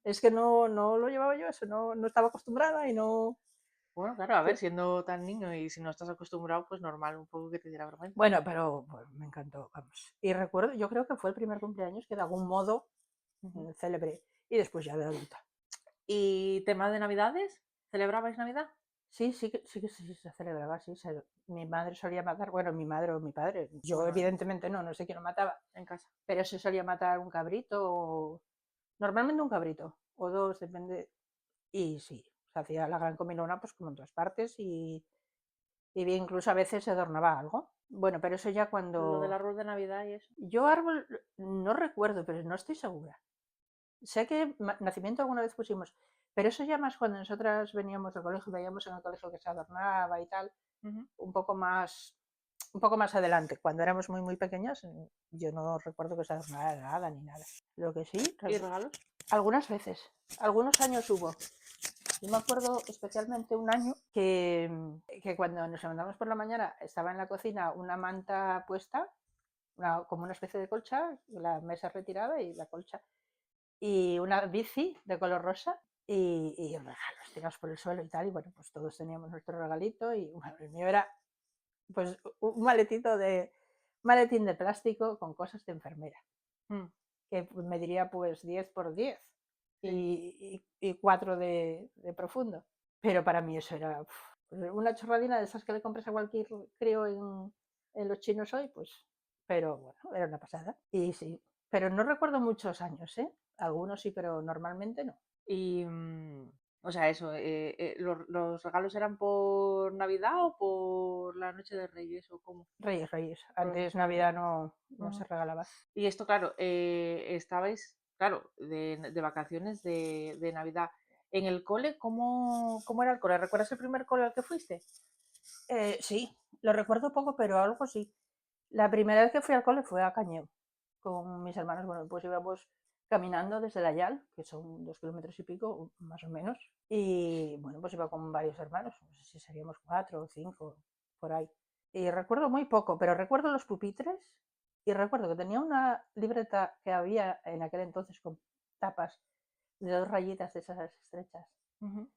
Es que no lo llevaba yo eso, no estaba acostumbrada y no. Bueno, claro, a ver, siendo tan niño y si no estás acostumbrado, pues normal, un poco que te diera vergüenza. Bueno, pero bueno, me encantó, vamos. Y recuerdo, yo creo que fue el primer cumpleaños que de algún modo Ujú. celebré. Y después ya de adulta. ¿Y tema de Navidades? ¿Celebrabais Navidad? Sí, sí se celebraba, sí. Mi madre solía matar, bueno, mi madre o mi padre. Yo Bueno, evidentemente no sé quién lo mataba, en casa. pero se solía matar un cabrito, normalmente un cabrito, o dos, depende. Y sí, se hacía la gran comilona pues como en todas partes y bien, incluso a veces se adornaba algo. Bueno, pero eso ya Lo del cuando. árbol de Navidad y eso. Yo árbol no recuerdo, pero no estoy segura. Sé que nacimiento alguna vez pusimos, pero eso ya más cuando nosotras veníamos del colegio, veíamos en el colegio que se adornaba y tal, Ujú. un poco más, un poco más adelante. Cuando éramos muy, muy pequeñas, yo no recuerdo que se adornara nada ni nada. Lo que sí, ¿Y regalos? algunas veces, algunos años hubo. Yo me acuerdo especialmente un año que cuando nos levantamos por la mañana estaba en la cocina una manta puesta, como una especie de colcha, la mesa retirada y la colcha, y una bici de color rosa y regalos tirados por el suelo y tal. Y bueno, pues todos teníamos nuestro regalito y bueno, el mío era pues un maletín de plástico con cosas de enfermera, Mm, que me diría pues 10 por 10 sí. y 4 de profundo. Pero para mí eso era una chorradina de esas que le compras a cualquier crío en los chinos hoy, pues, pero bueno, era una pasada. Y sí, pero no recuerdo muchos años, ¿eh? Algunos sí, pero normalmente no. Y, o sea, eso, ¿los regalos eran por Navidad o por la Noche de Reyes o cómo? Reyes, Reyes. Por Antes Navidad. Navidad no se Ujú. regalaba. Y esto, claro, estabais, claro, de vacaciones de Navidad. En el cole, ¿cómo era el cole? ¿Recuerdas el primer cole al que fuiste? Sí, lo recuerdo poco, pero algo sí. La primera vez que fui al cole fue a Cañeu, con mis hermanos. Bueno, pues íbamos caminando desde la Yal, que son 2 kilómetros y pico, más o menos. Y bueno, pues iba con varios hermanos, no sé si seríamos 4 o 5, por ahí. Y recuerdo muy poco, pero recuerdo los pupitres y recuerdo que tenía una libreta que había en aquel entonces con tapas de 2 rayitas de esas estrechas Ujú.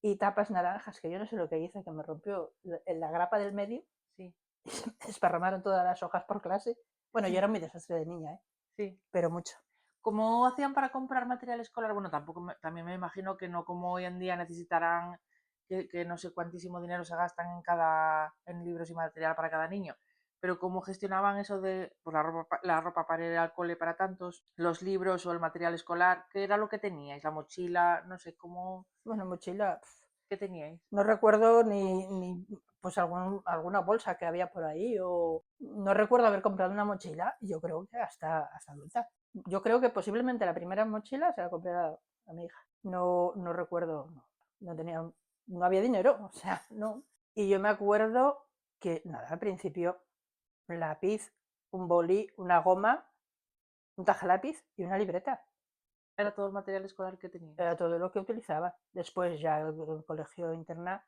y tapas naranjas, que yo no sé lo que hice, que me rompió la grapa del medio Sí, y se me desparramaron todas las hojas por clase. Bueno, yo era muy desastre de niña, ¿eh? sí. Pero mucho. ¿Cómo hacían para comprar material escolar? Bueno, tampoco también me imagino que no como hoy en día necesitarán que no sé cuántísimo dinero se gastan en libros y material para cada niño. Pero cómo gestionaban eso de pues, la ropa para ir al cole para tantos, los libros o el material escolar, ¿qué era lo que teníais? La mochila, no sé cómo, Bueno, mochila, ¿qué teníais? no recuerdo ni pues alguna bolsa que había por ahí o no recuerdo haber comprado una mochila, yo creo que hasta adulta. Yo creo que posiblemente la primera mochila se la compré a mi hija. No recuerdo, no tenía, no había dinero, o sea, no. Y yo me acuerdo Que nada, al principio, un lápiz, un boli, una goma, un tajalápiz y una libreta. Era todo el material escolar que tenías. Era todo lo que utilizaba. Después ya el colegio interna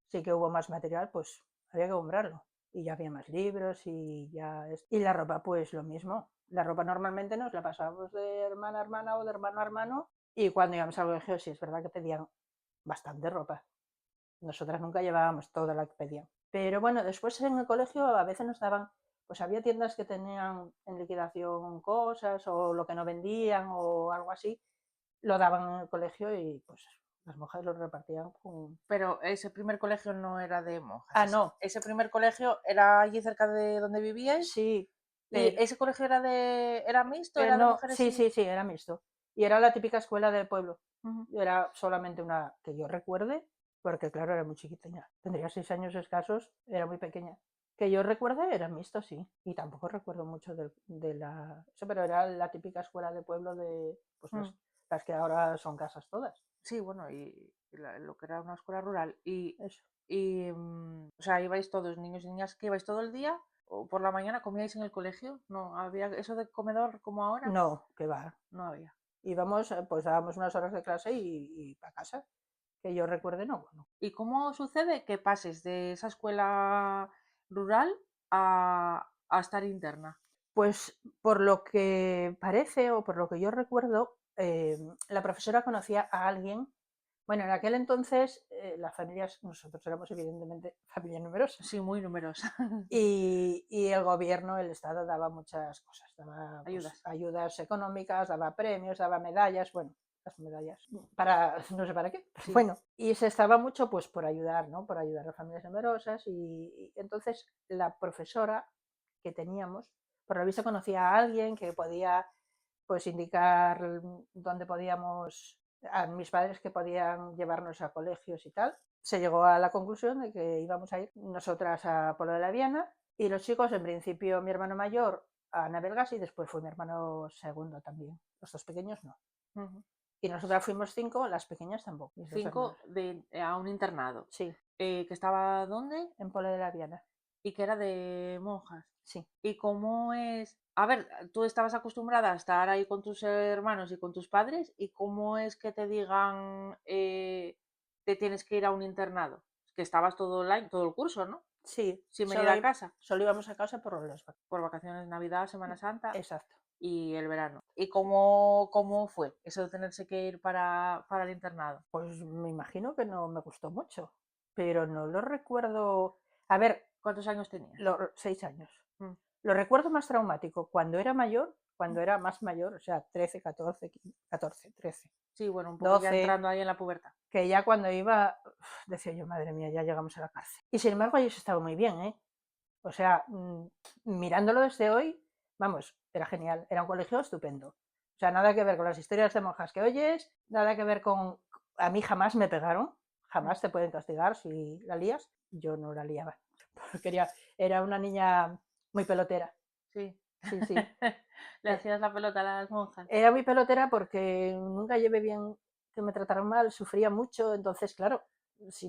sí que hubo más material, pues había que comprarlo. Y ya había más libros y ya... Y la ropa, pues lo mismo. La ropa normalmente nos la pasábamos de hermana a hermana o de hermano a hermano. Y cuando íbamos al colegio sí es verdad que pedían bastante ropa. Nosotras nunca llevábamos toda la que pedían. Pero bueno, después en el colegio a veces nos daban, pues había tiendas que tenían en liquidación cosas o lo que no vendían o algo así, lo daban en el colegio y pues las monjas lo repartían con... Pero ese primer colegio no era de monjas. Ah, no, Ese primer colegio era allí cerca de donde vivíais. sí, ¿Y pero ese colegio era mixto? ¿Era de no, mujeres sí, y...? sí, sí, era mixto. Y era la típica escuela del pueblo. Ujú. Era solamente una que yo recuerde, porque claro, era muy chiquitilla. Tendría 6 años escasos, era muy pequeña. Que yo recuerde era mixto, sí. Y tampoco recuerdo mucho de la... Eso, pero era la típica escuela de pueblo de pues Mm. las que ahora son casas todas. Sí, bueno, lo que era una escuela rural. Eso. O sea, ibais todos, niños y niñas, que ibais todo el día, o por la mañana comíais en el colegio. No, había eso de comedor como ahora, No, que va. no había. Íbamos, pues dábamos unas horas de clase y para casa. Que yo recuerde, no, bueno. ¿Y cómo sucede que pases de esa escuela rural a estar interna? Pues por lo que parece o por lo que yo recuerdo, la profesora conocía a alguien. Bueno, en aquel entonces las familias, nosotros éramos evidentemente familia numerosa, Sí, muy numerosa. y el gobierno, el Estado daba muchas cosas, daba pues, Ayudas. ayudas económicas, daba premios, daba medallas, bueno, las medallas, para no sé para qué, pero Sí. bueno, y se estaba mucho pues por ayudar, ¿no? Por ayudar a familias numerosas y entonces la profesora que teníamos, por lo visto conocía a alguien que podía pues indicar dónde podíamos, a mis padres que podían llevarnos a colegios y tal. Se llegó a la conclusión de que íbamos a ir nosotras a Pueblo de la Viana y los chicos, en principio mi hermano mayor a Navelgas y después fue mi hermano segundo también. Los dos pequeños no. Ujú. Y nosotras fuimos 5, las pequeñas tampoco, mis dos 5 hermanas. a un internado. Sí, ¿Que estaba dónde? en Pueblo de la Viana. Y que era de monjas. Sí. ¿Y cómo es? A ver, tú estabas acostumbrada a estar ahí con tus hermanos y con tus padres, ¿y cómo es que te digan te tienes que ir a un internado? Que estabas todo el año, todo el curso, ¿no? Sí, Sin venir a casa, solo íbamos a casa por los vacaciones. por vacaciones, Navidad, Semana Santa Exacto. y el verano. ¿Y cómo fue eso de tenerse que ir para el internado? Pues me imagino que no me gustó mucho, pero no lo recuerdo. A ver, ¿Cuántos años tenías? 6 años. Mm, Lo recuerdo más traumático cuando era mayor, mm. cuando era más mayor, o sea, 13, 14, 14, 13, Sí, bueno, un poco ya 12, entrando ahí en la pubertad. que ya cuando iba, decía yo, madre mía, ya llegamos a la cárcel. Y sin embargo, ellos estaban muy bien, ¿eh? O sea, mirándolo desde hoy, vamos, era genial, era un colegio estupendo. O sea, nada que ver con las historias de monjas que oyes, nada que ver con... A mí jamás me pegaron, Mm, jamás te pueden castigar si la lías. Yo no la liaba, porque era una niña muy pelotera. sí. Sí, sí. Le hacías la pelota a las monjas. Era muy pelotera porque nunca llevé bien que me trataron mal, sufría mucho, entonces, claro, si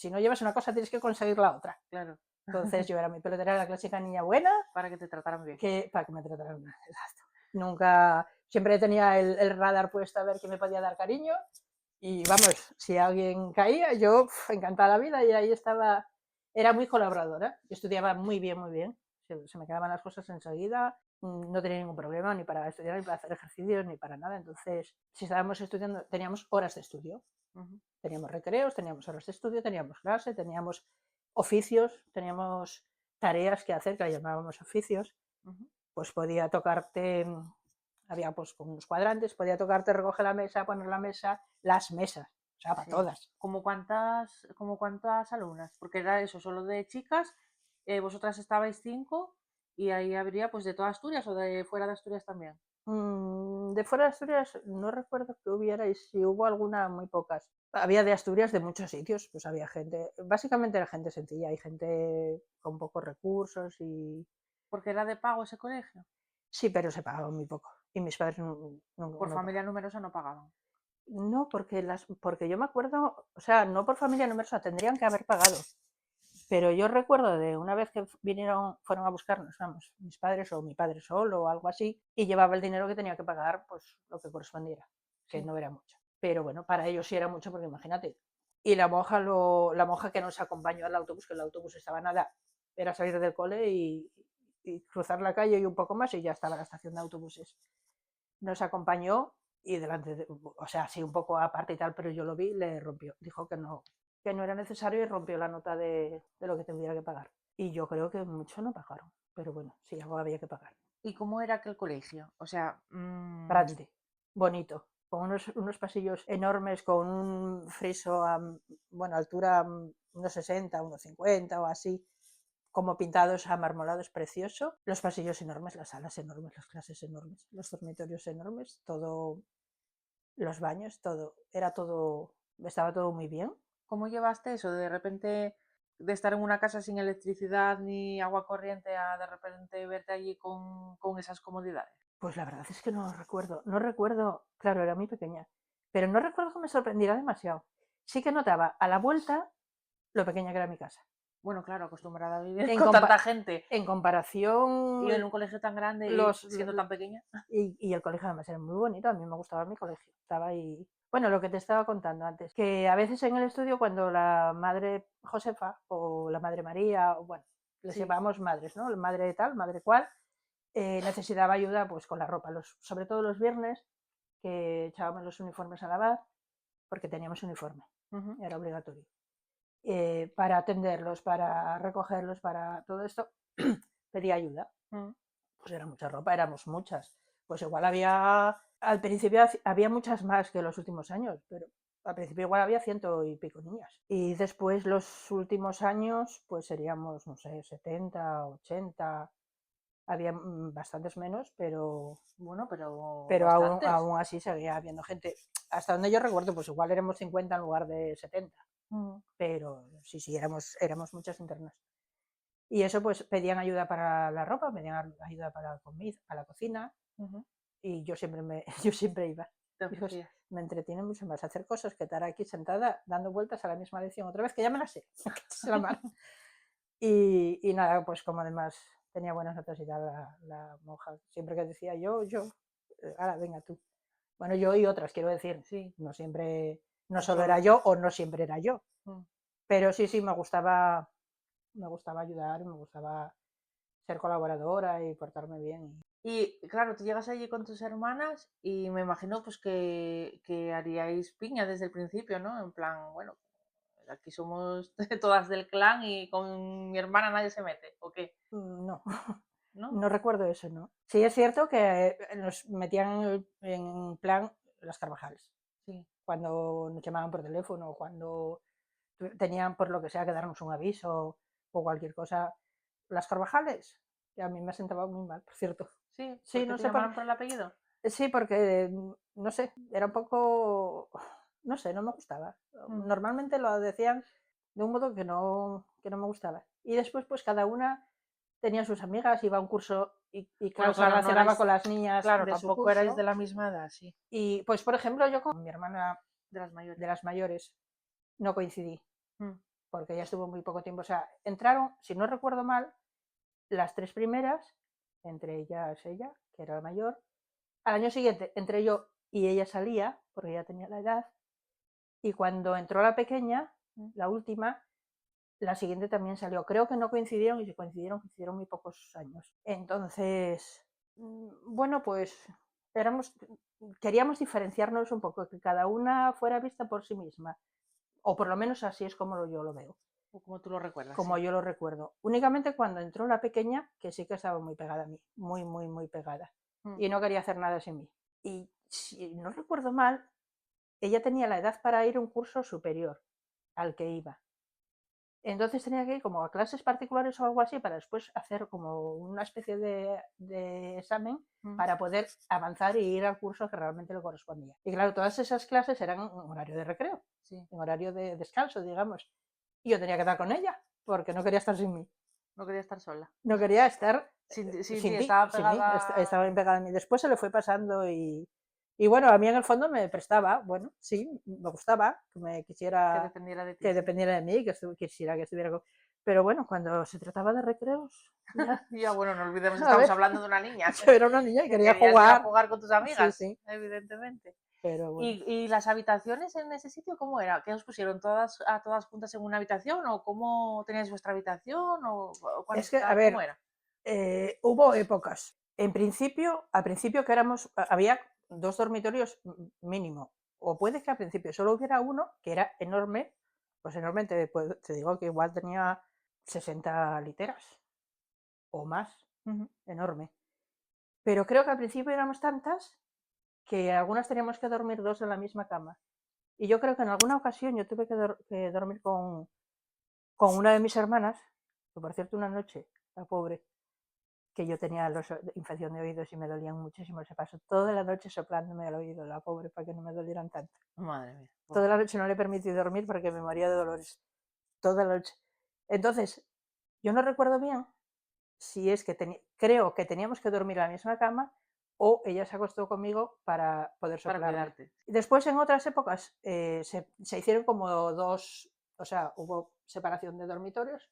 no llevas una cosa tienes que conseguir la otra. Claro. Entonces yo era muy pelotera, la clásica niña buena, Para que te trataran bien. para que me trataran mal, exacto. Nunca, siempre tenía el radar puesto a ver quién me podía dar cariño y vamos, si alguien caía, yo encantada la vida y ahí estaba, era muy colaboradora, yo estudiaba muy bien, se me quedaban las cosas enseguida, no tenía ningún problema ni para estudiar, ni para hacer ejercicios, ni para nada, entonces si estábamos estudiando, teníamos horas de estudio, Ujú. teníamos recreos, teníamos horas de estudio, teníamos clase, teníamos oficios, teníamos tareas que hacer, que las llamábamos oficios, Ujú. pues podía tocarte, había pues con unos cuadrantes, podía tocarte recoger la mesa, poner la mesa, las mesas, o sea, para Sí. todas. ¿Como cuántas alumnas? Porque era eso, solo de chicas, vosotras estabais 5 y ahí habría pues de toda Asturias o de fuera de Asturias también. De fuera de Asturias no recuerdo que hubiera y si hubo alguna, muy pocas. Había de Asturias de muchos sitios, pues había gente, básicamente era gente sencilla, hay gente con pocos recursos y Porque era de pago ese colegio. sí, pero se pagaba muy poco y mis padres Por no familia pagaban. numerosa no pagaban. No, porque yo me acuerdo, o sea, no por familia numerosa, tendrían que haber pagado, Pero yo recuerdo de una vez que fueron a buscarnos, vamos, mis padres o mi padre solo o algo así, y llevaba el dinero que tenía que pagar, pues lo que correspondiera, que Sí. no era mucho. Pero bueno, para ellos sí era mucho porque imagínate. Y la monja que nos acompañó al autobús, que el autobús estaba nada, era salir del cole y cruzar la calle y un poco más y ya estaba la estación de autobuses. Nos acompañó y delante, o sea, sí, un poco aparte y tal, pero yo lo vi, le rompió. Dijo que no era necesario y rompió la nota de lo que tendría que pagar. Y yo creo que mucho no pagaron, pero bueno, sí, algo había que pagar. ¿Y cómo era aquel colegio? O sea, Grande, bonito, con unos pasillos enormes, con un friso a, bueno, altura unos 60, unos 50 o así, como pintados amarmolados, precioso. Los pasillos enormes, las salas enormes, las clases enormes, los dormitorios enormes, todo, los baños, todo, estaba todo muy bien. ¿cómo llevaste eso? De repente, de estar en una casa sin electricidad ni agua corriente a de repente verte allí con esas comodidades. Pues la verdad es que no recuerdo, claro, era muy pequeña, pero no recuerdo que me sorprendiera demasiado. Sí que notaba a la vuelta lo pequeña que era mi casa. Bueno, claro, acostumbrada a vivir En, con compa tanta gente en y en comparación, un colegio tan grande y los, siendo tan pequeña. y el colegio además era muy bonito, a mí me gustaba mi colegio. Estaba ahí. Bueno, lo que te estaba contando antes, que a veces en el estudio cuando la madre Josefa o la madre María, o bueno, les Sí. llamamos madres, ¿no? Madre tal, madre cual, necesitaba ayuda pues con la ropa, sobre todo los viernes, que echábamos los uniformes a lavar, porque teníamos uniforme, era obligatorio. Para atenderlos, para recogerlos, para todo esto, pedía ayuda. Pues era mucha ropa, éramos muchas. Pues igual al principio había muchas más que los últimos años, pero al principio igual había 100 y pico niñas. Y después los últimos años, pues seríamos, no sé, 70, 80, había bastantes menos, Bueno, pero pero bastantes. aún así seguía habiendo gente. Hasta donde yo recuerdo, pues igual éramos 50 en lugar de 70, pero sí, éramos muchas internas. Y eso pues pedían ayuda para la ropa, pedían ayuda para la cocina, y yo siempre, yo siempre iba. Te Dijo, ofrecías. me entretiene mucho más hacer cosas que estar aquí sentada dando vueltas a la misma lección otra vez, que ya me la sé, se la mar. Y nada, pues como además tenía buenas notas y tal, la monja, siempre que decía yo, ahora venga tú. Bueno, yo y otras, quiero decir, Sí. no siempre, no No solo solo era tú. yo o no siempre era yo, Mm. pero sí, me gustaba ayudar, me gustaba ser colaboradora y portarme bien. Y claro, tú llegas allí con tus hermanas y me imagino pues que haríais piña desde el principio, ¿no? En plan, bueno, aquí somos todas del clan y con mi hermana nadie se mete, ¿o qué? No, ¿No? no recuerdo eso, ¿no? Sí es cierto que nos metían en plan las Carvajales, Sí. cuando nos llamaban por teléfono, cuando tenían por lo que sea que darnos un aviso o cualquier cosa. Las Carvajales, que a mí me sentaba muy mal, por cierto. Sí, ¿por Sí, qué no te sé por llamaron por el apellido? sí, porque, no sé, era un poco, no sé, no me gustaba. Mm. Normalmente lo decían de un modo que no me gustaba. Y después, pues cada una tenía sus amigas, iba a un curso y Bueno, claro, se claro, no relacionaba erais, con las niñas claro, de su tampoco erais de curso. la misma edad, sí, Y pues, por ejemplo, yo con mi hermana de las de mayores. las mayores no coincidí, Mm. porque ella estuvo muy poco tiempo. O sea, entraron, si no recuerdo mal, las tres primeras, entre ellas ella, que era la mayor. Al año siguiente entré yo y ella salía, porque ya tenía la edad. Y cuando entró la pequeña, Mm. la última, la siguiente también salió. Creo que no coincidieron y si coincidieron muy pocos años. Entonces, bueno, pues queríamos diferenciarnos un poco, que cada una fuera vista por sí misma. O por lo menos así es como yo lo veo, O como tú lo recuerdas, como sí. yo lo recuerdo. Únicamente cuando entró la pequeña, que sí que estaba muy pegada a mí, muy, muy, muy pegada. Mm. Y no quería hacer nada sin mí. Y si no recuerdo mal, ella tenía la edad para ir a un curso superior al que iba. Entonces tenía que ir como a clases particulares o algo así para después hacer como una especie de examen Mm. para poder avanzar y ir al curso que realmente le correspondía. Y claro, todas esas clases eran en horario de recreo, Sí, en horario de descanso, digamos. Y yo tenía que estar con ella porque no quería estar sin mí. no quería estar sola. No quería estar Sin ti, sin ti, estaba sin mí. pegada. Estaba bien pegada a mí. Después se le fue pasando y bueno, a mí en el fondo me prestaba, bueno, sí, me gustaba que me Que quisiera, dependiera de ti, que sí. dependiera de mí, quisiera que estuviera Pero bueno, cuando se trataba de recreos, ya, Ya, bueno, no olvidemos que a estamos ver, hablando de una niña yo era una niña y que quería querías ir a jugar. jugar con tus Sí, amigas, sí, evidentemente. pero bueno. ¿Y las habitaciones en ese sitio cómo era? ¿Qué os pusieron todas a todas juntas en una habitación o cómo teníais vuestra habitación o Es que, a cómo ver, era? hubo épocas. Al principio que había 2 dormitorios mínimo, o puede que al principio solo hubiera uno que era enorme, pues enorme, te digo que igual tenía 60 literas o más, Ujú. enorme. Pero creo que al principio éramos tantas que algunas teníamos que dormir 2 en la misma cama. Y yo creo que en alguna ocasión yo tuve que dormir con una de mis hermanas, que por cierto una noche, la pobre, que yo tenía infección de oídos y me dolían muchísimo. Se pasó toda la noche soplándome al oído, la pobre, para que no me dolieran tanto. Madre mía. Toda la noche no le permití dormir porque me moría de dolores. Toda la noche. Entonces, yo no recuerdo bien si es que creo que teníamos que dormir en la misma cama o ella se acostó conmigo para poder Para soplarme. cuidarte. Después, en otras épocas, se hicieron como dos, o sea, hubo separación de dormitorios.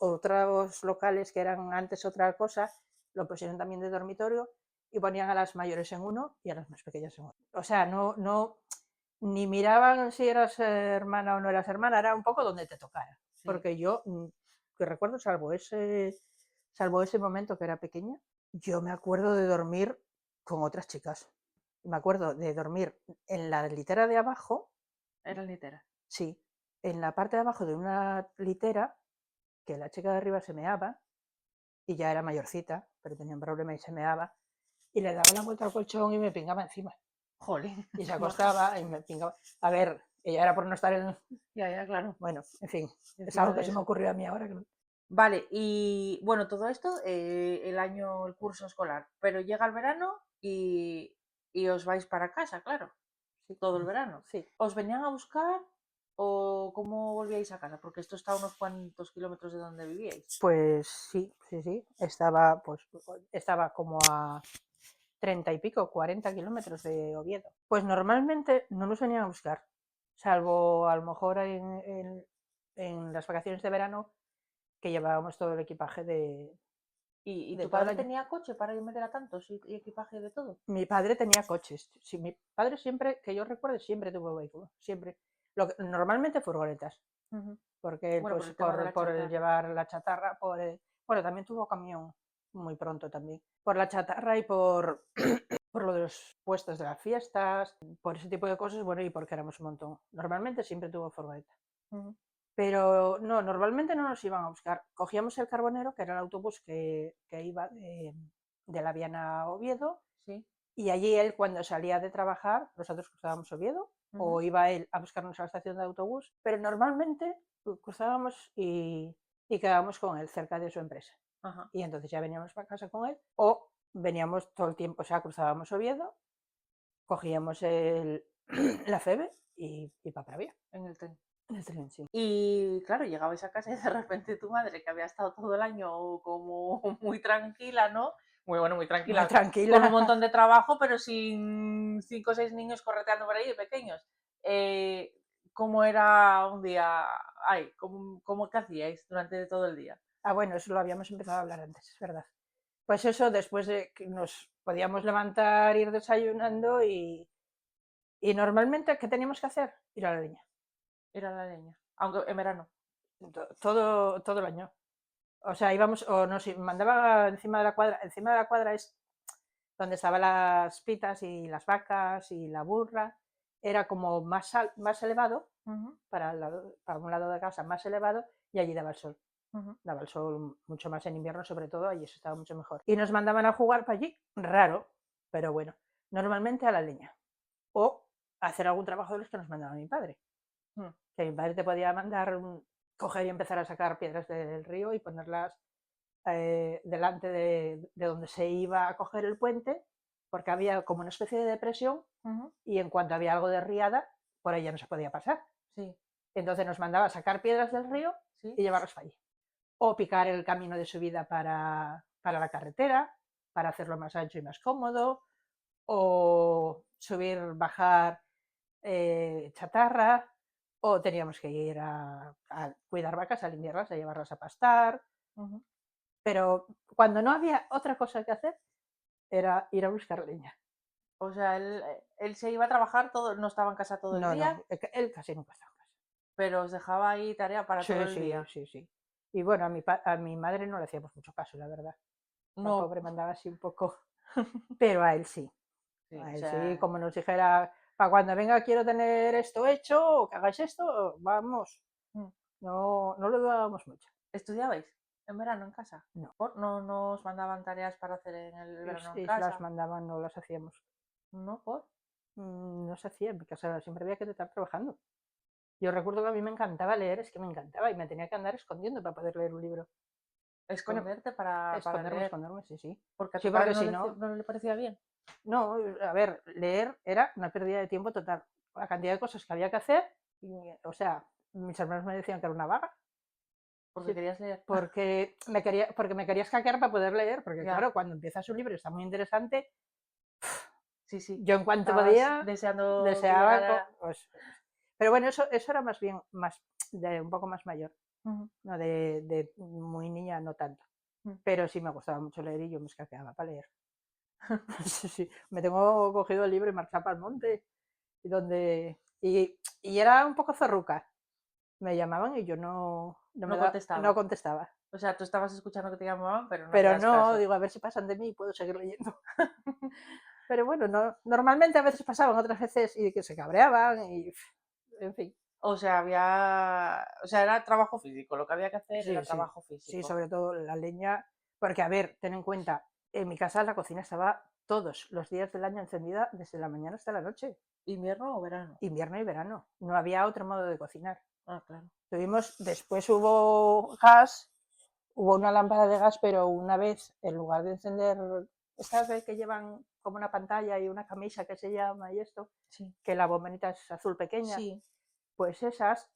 Otros locales que eran antes otra cosa, lo pusieron también de dormitorio y ponían a las mayores en uno y a las más pequeñas en otro. O sea, no, ni miraban si eras hermana o no eras hermana, era un poco donde te tocara. Sí. Porque yo, que recuerdo, salvo ese momento que era pequeña, yo me acuerdo de dormir con otras chicas. Me acuerdo de dormir en la litera de abajo, Era litera. sí, en la parte de abajo de una litera, que la chica de arriba se meaba, y ya era mayorcita, pero tenía un problema y se meaba, y le daba la vuelta al colchón y me pingaba encima. Jolín. Y se acostaba y me pingaba. A ver, ella era por no estar en... Ya, claro. Bueno, en fin, es Encima algo de que se me eso. ocurrió a mí ahora. Vale, y bueno, todo esto, el curso escolar, pero llega el verano y os vais para casa, claro, Sí, todo el verano. sí. ¿Os venían a buscar o cómo volvíais a casa? Porque esto está a unos cuantos kilómetros de donde vivíais. Pues sí. Estaba como a 30 y pico, 40 kilómetros de Oviedo. Pues normalmente no nos venían a buscar, salvo a lo mejor en las vacaciones de verano que llevábamos todo el equipaje ¿Y de tu todo el padre año. tenía coche para ir a meter a tantos y equipaje de todo? Mi padre tenía coches. Sí, mi padre siempre, que yo recuerde, siempre tuvo vehículo. Siempre. Normalmente furgonetas. Ujú. Porque Bueno, por pues el tema de la por el chatarra. llevar la chatarra, bueno, también tuvo camión muy pronto también. Por la chatarra y por, por lo de los puestos de las fiestas, por ese tipo de cosas, bueno, y porque éramos un montón. Normalmente siempre tuvo furgoneta. Ujú. Pero no, normalmente no nos iban a buscar. Cogíamos el Carbonero, que era el autobús que iba de la Viana a Oviedo, Sí. y allí él, cuando salía de trabajar, nosotros cruzábamos Oviedo, o Ujú. iba él a buscarnos a la estación de autobús, pero normalmente cruzábamos y quedábamos con él cerca de su empresa. Ajá. Y entonces ya veníamos para casa con él, o veníamos todo el tiempo, o sea, cruzábamos Oviedo, cogíamos la FEBE y para Pravia. En el tren. En el tren, sí. Y claro, llegabais a casa y de repente tu madre, que había estado todo el año como muy tranquila, ¿no? Muy bueno, muy Muy tranquila, con un tranquila. montón de trabajo, pero sin 5 o 6 niños correteando por ahí de pequeños. Eh, ¿Cómo era un día? Ay, ¿qué hacíais durante todo el día? Ah, bueno, eso lo habíamos empezado a hablar antes, es verdad. Pues eso, después de que nos podíamos levantar, ir desayunando y normalmente, ¿qué teníamos que hacer? Ir a la leña. Ir a la leña. Aunque en verano. Todo el año. O sea, íbamos, o nos mandaba encima de la cuadra. Encima de la cuadra es donde estaban las pitas y las vacas y la burra. Era como más elevado, Ujú, para un lado de casa más elevado, y allí daba el sol. ujú. Daba el sol mucho más en invierno, sobre todo, allí eso estaba mucho mejor. Y nos mandaban a jugar para allí, raro, pero bueno, normalmente a la leña. O a hacer algún trabajo de los que nos mandaba mi padre. Mm. Que mi padre te podía mandar, coger y empezar a sacar piedras del río y ponerlas delante de donde se iba a coger el puente, porque había como una especie de depresión Ujú. y en cuanto había algo de riada, por ahí ya no se podía pasar. Sí, Entonces nos mandaba a sacar piedras del río sí. y llevarlas para allí. O picar el camino de subida para la carretera, para hacerlo más ancho y más cómodo, o subir, bajar chatarra, o teníamos que ir a cuidar vacas, a limpiarlas, a llevarlas a pastar, Ujú. pero cuando no había otra cosa que hacer era ir a buscar leña. O sea, él se iba a trabajar todo, no estaba en casa todo el No, día, no, él casi nunca estaba en casa. pero os dejaba ahí tarea para todo Sí, el sí, día. sí, sí. Y bueno, a mi madre no le hacíamos mucho caso, la verdad. La No, pobre mandaba así un poco, pero a él sí. sí, o A él sí, sea, como nos dijera, para cuando venga quiero tener esto hecho o que hagáis esto, vamos. mm. No, no lo dudábamos mucho. ¿Estudiabais en verano en casa? No, ¿No os mandaban tareas para hacer en el verano en y si las casa? mandaban no las hacíamos. ¿No? ¿Por? No se hacía, en mi casa siempre había que estar trabajando. Yo recuerdo que a mí me encantaba leer, es que me encantaba y me tenía que andar escondiendo para poder leer un libro. Bueno, Esconderte para esconderme, leer. esconderme, sí, sí. Porque a Sí, tu padre porque si no, no le parecía bien. no, a ver, leer era una pérdida de tiempo total. La cantidad de cosas que había que hacer, o sea, mis hermanos me decían que era una vaga, Porque sí, querías leer. porque me quería escaquear para poder leer, porque Ya, claro, cuando empiezas un libro y está muy interesante, sí, sí. yo en cuanto Estabas podía deseando que deseaba, llegara. pero bueno, eso era más bien más de un poco más mayor, Ujú, no de muy niña, no tanto. mm. Pero sí me gustaba mucho leer y yo me escaqueaba para leer. Sí, sí, me tengo cogido el libro y marchado para el monte, y era un poco zorruca. Me llamaban y yo No no contestabas. contestaba. O sea, tú estabas escuchando que te llamaban, pero no Pero hacías no, caso. digo, a ver si pasan de mí y puedo seguir leyendo. Pero bueno, no, normalmente a veces pasaban, otras veces y que se cabreaban y, en fin. O sea, o sea, era trabajo físico. Lo que había que hacer era Sí, sí, trabajo sí, físico. sobre todo la leña, porque a ver, ten en cuenta, en mi casa la cocina estaba todos los días del año encendida desde la mañana hasta la noche, ¿Invierno o verano? invierno y verano. No había otro modo de cocinar. Ah, claro. Después hubo gas, hubo una lámpara de gas, pero una vez, en lugar de encender estas vez que llevan como una pantalla y una camisa que se llama y esto, Sí. que la bombonita es azul pequeña, Sí. pues esas,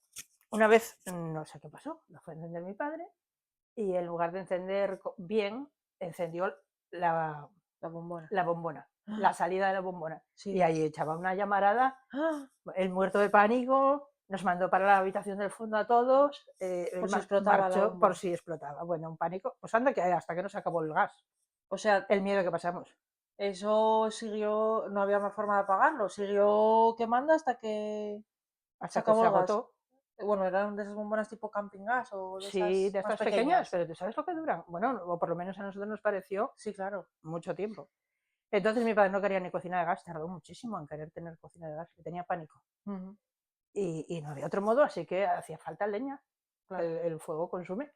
una vez, no sé qué pasó, lo fue a encender mi padre y en lugar de encender bien, encendió la, La bombona. la bombona, la ¡Ah! salida de la bombona. Y Sí. ahí echaba una llamarada, ¡Ah! el muerto de pánico, nos mandó para la habitación del fondo a todos, Por si explotaba la marchó por bomba. si explotaba. Bueno, un pánico, pues anda que hasta que nos acabó el gas, O sea, el miedo que pasamos, eso siguió, no había más forma de apagarlo. Siguió quemando hasta que se hasta que acabó se el gas. agotó. Bueno, eran de esas bombonas tipo camping gas o de Sí, esas de más estas pequeñas, pequeñas. pero ¿tú sabes lo que duran? Bueno, o por lo menos a nosotros nos pareció Sí, claro. mucho tiempo. Entonces mi padre no quería ni cocina de gas, tardó muchísimo en querer tener cocina de gas, que tenía pánico. Ujú, Y no había otro modo, así que hacía falta leña, claro. el fuego consume.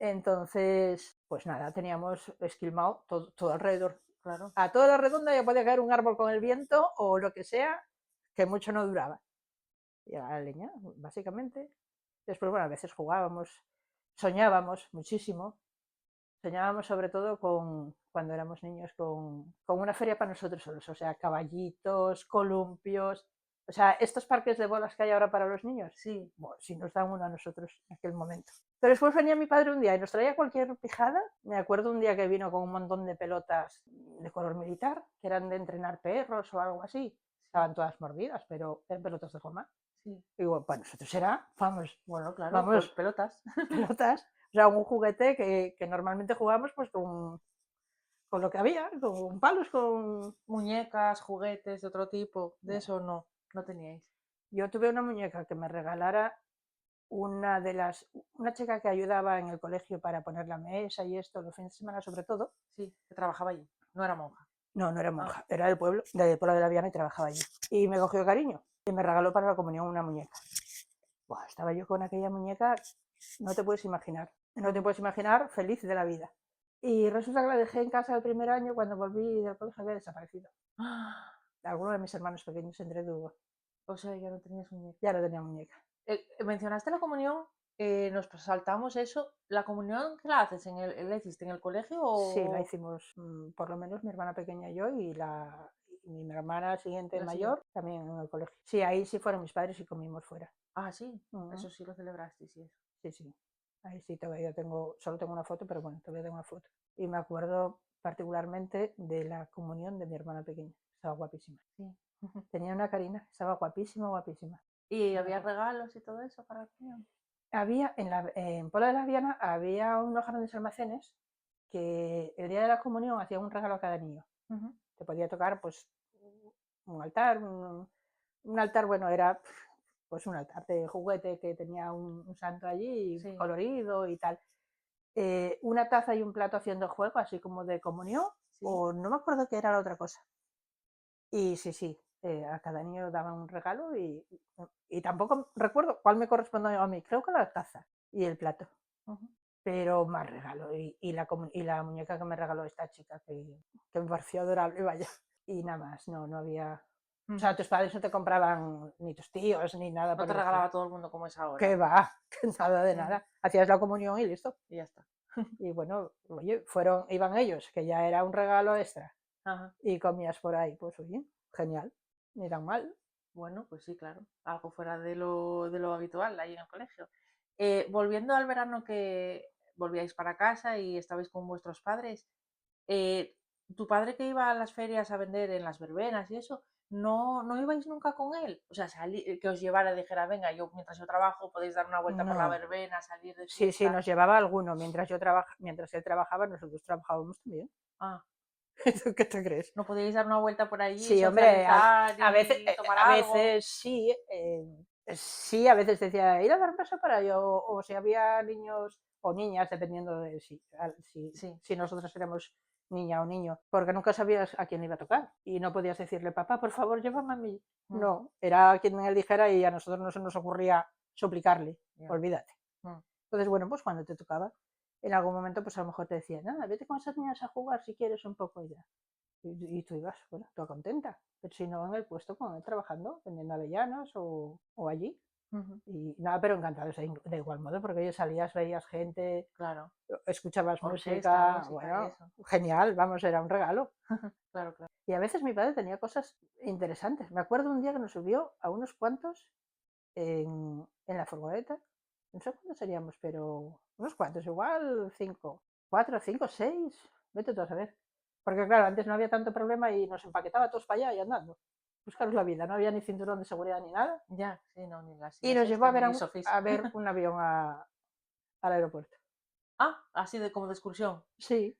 Entonces, pues nada, teníamos esquilmado todo alrededor. Claro. A toda la redonda ya podía caer un árbol con el viento o lo que sea, que mucho no duraba. Y era la leña, básicamente. Después, bueno, a veces jugábamos, soñábamos muchísimo. Soñábamos sobre todo cuando éramos niños, con una feria para nosotros solos, o sea, caballitos, columpios, o sea, estos parques de bolas que hay ahora para los niños, Sí. bueno, si nos dan uno a nosotros en aquel momento. Pero después venía mi padre un día y nos traía cualquier pijada. Me acuerdo un día que vino con un montón de pelotas de color militar, que eran de entrenar perros o algo así. Sí. Estaban todas mordidas, pero eran pelotas de goma. Sí. Y digo, para nosotros era, Bueno, claro, vamos, pelotas. pelotas, o sea, un juguete que normalmente jugábamos pues con lo que había, con palos, con... Muñecas, juguetes de otro tipo, de No. eso no, no teníais. Yo tuve una muñeca que me regalara una chica que ayudaba en el colegio para poner la mesa y esto, los fines de semana sobre todo. Sí, que trabajaba allí. No era monja. No, no era Ah, monja, era del pueblo de la Viana y trabajaba allí. Y me cogió cariño y me regaló para la comunión una muñeca. Buah, estaba yo con aquella muñeca, no te puedes imaginar, no te ujú. puedes imaginar, feliz de la vida. Y resulta que la dejé en casa el primer año, cuando volví del colegio había desaparecido. Ah, Alguno de mis hermanos pequeños entretuvo, o sea, ya no tenías muñeca. ya no tenía muñeca. Mencionaste la comunión, nos saltamos eso. ¿La comunión qué la haces? ¿La hiciste en el colegio Sí, la o hicimos, por lo menos mi hermana pequeña y yo, y mi hermana siguiente la siguiente? mayor también en el colegio. Sí, ahí sí fueron mis padres y comimos fuera. Ah, sí, Mm, eso sí lo celebraste, sí, eso. sí, sí. Ahí sí todavía solo tengo una foto, pero bueno, todavía tengo una foto. Y me acuerdo particularmente de la comunión de mi hermana pequeña. Estaba guapísima. Sí. Tenía una carina, estaba guapísima, guapísima. ¿Y no me había acuerdo. regalos y todo eso para la comunión? Había en Pola de la Viana había unos grandes almacenes que el día de la comunión hacían un regalo a cada niño. Ujú. Te podía tocar pues un altar, un altar, bueno, era pues un altar de juguete que tenía un santo allí Sí, colorido y tal. Una taza y un plato haciendo juego, así como de comunión, sí. o no me acuerdo qué era la otra cosa. Y sí, sí, a cada niño daban un regalo y tampoco recuerdo cuál me correspondió a mí, creo que la taza y el plato, Ujú. pero más regalo. Y la muñeca que me regaló esta chica, que me pareció adorable, vaya. Y nada más, no, no había... O sea, Ujú. tus padres no te compraban, ni tus tíos, ni nada No por te el estilo. regalaba todo el mundo como es ahora, ¿Qué ¿no? va? Nada de Ujú. nada. Hacías la comunión y listo. Y ya está. Y bueno, oye, iban ellos, que ya era un regalo extra, Ajá. y comías por ahí, pues oye, genial, ni tan mal. Bueno, pues sí, claro. Algo fuera de lo habitual ahí en el colegio. Volviendo al verano que volvíais para casa y estabais con vuestros padres, eh, tu padre que iba a las ferias a vender en las verbenas y eso, ¿no ibais nunca con él? O sea, que os llevara y dijera, venga, yo mientras yo trabajo podéis dar una vuelta por la No, verbena, salir de sí, sí, fiesta. nos llevaba alguno, mientras él trabajaba, nosotros trabajábamos también. Ah, ¿Qué te crees? ¿no podíais dar una vuelta por allí, Sí, hombre, socializar a veces, y tomar a algo? veces sí, sí, a veces decía, ir a dar un paso para yo, o si había niños o niñas, dependiendo de Sí. si nosotros éramos niña o niño, porque nunca sabías a quién iba a tocar y no podías decirle, papá, por favor, llévame a mí. Mm, No, era quien él dijera y a nosotros no se nos ocurría suplicarle, ya. olvídate. Mm, Entonces, bueno, pues cuando te tocaba, en algún momento, pues a lo mejor te decía, nada, vete con esas niñas a jugar si quieres un poco y ya. Y tú ibas, bueno, toda contenta. Pero si no, en el puesto con él trabajando, vendiendo avellanas o allí. ujú. Y nada, pero encantados de igual modo, porque oye, salías, veías gente, Claro. escuchabas Orquesta, música, música y bueno, eso. genial, vamos, era un regalo. Claro, claro. Y a veces mi padre tenía cosas interesantes. Me acuerdo un día que nos subió a unos cuantos en la furgoneta. No sé cuántos seríamos, pero unos cuantos, igual cinco, cuatro, cinco, seis, vete tú a saber. Porque claro, antes no había tanto problema y nos empaquetaba todos para allá y andando. Buscaros la vida, no había ni cinturón de seguridad ni nada. Ya, sí, no, ni las Y sillas nos llevó estas, ni sofís. a ver un avión al aeropuerto. Ah, así de como de excursión. Sí,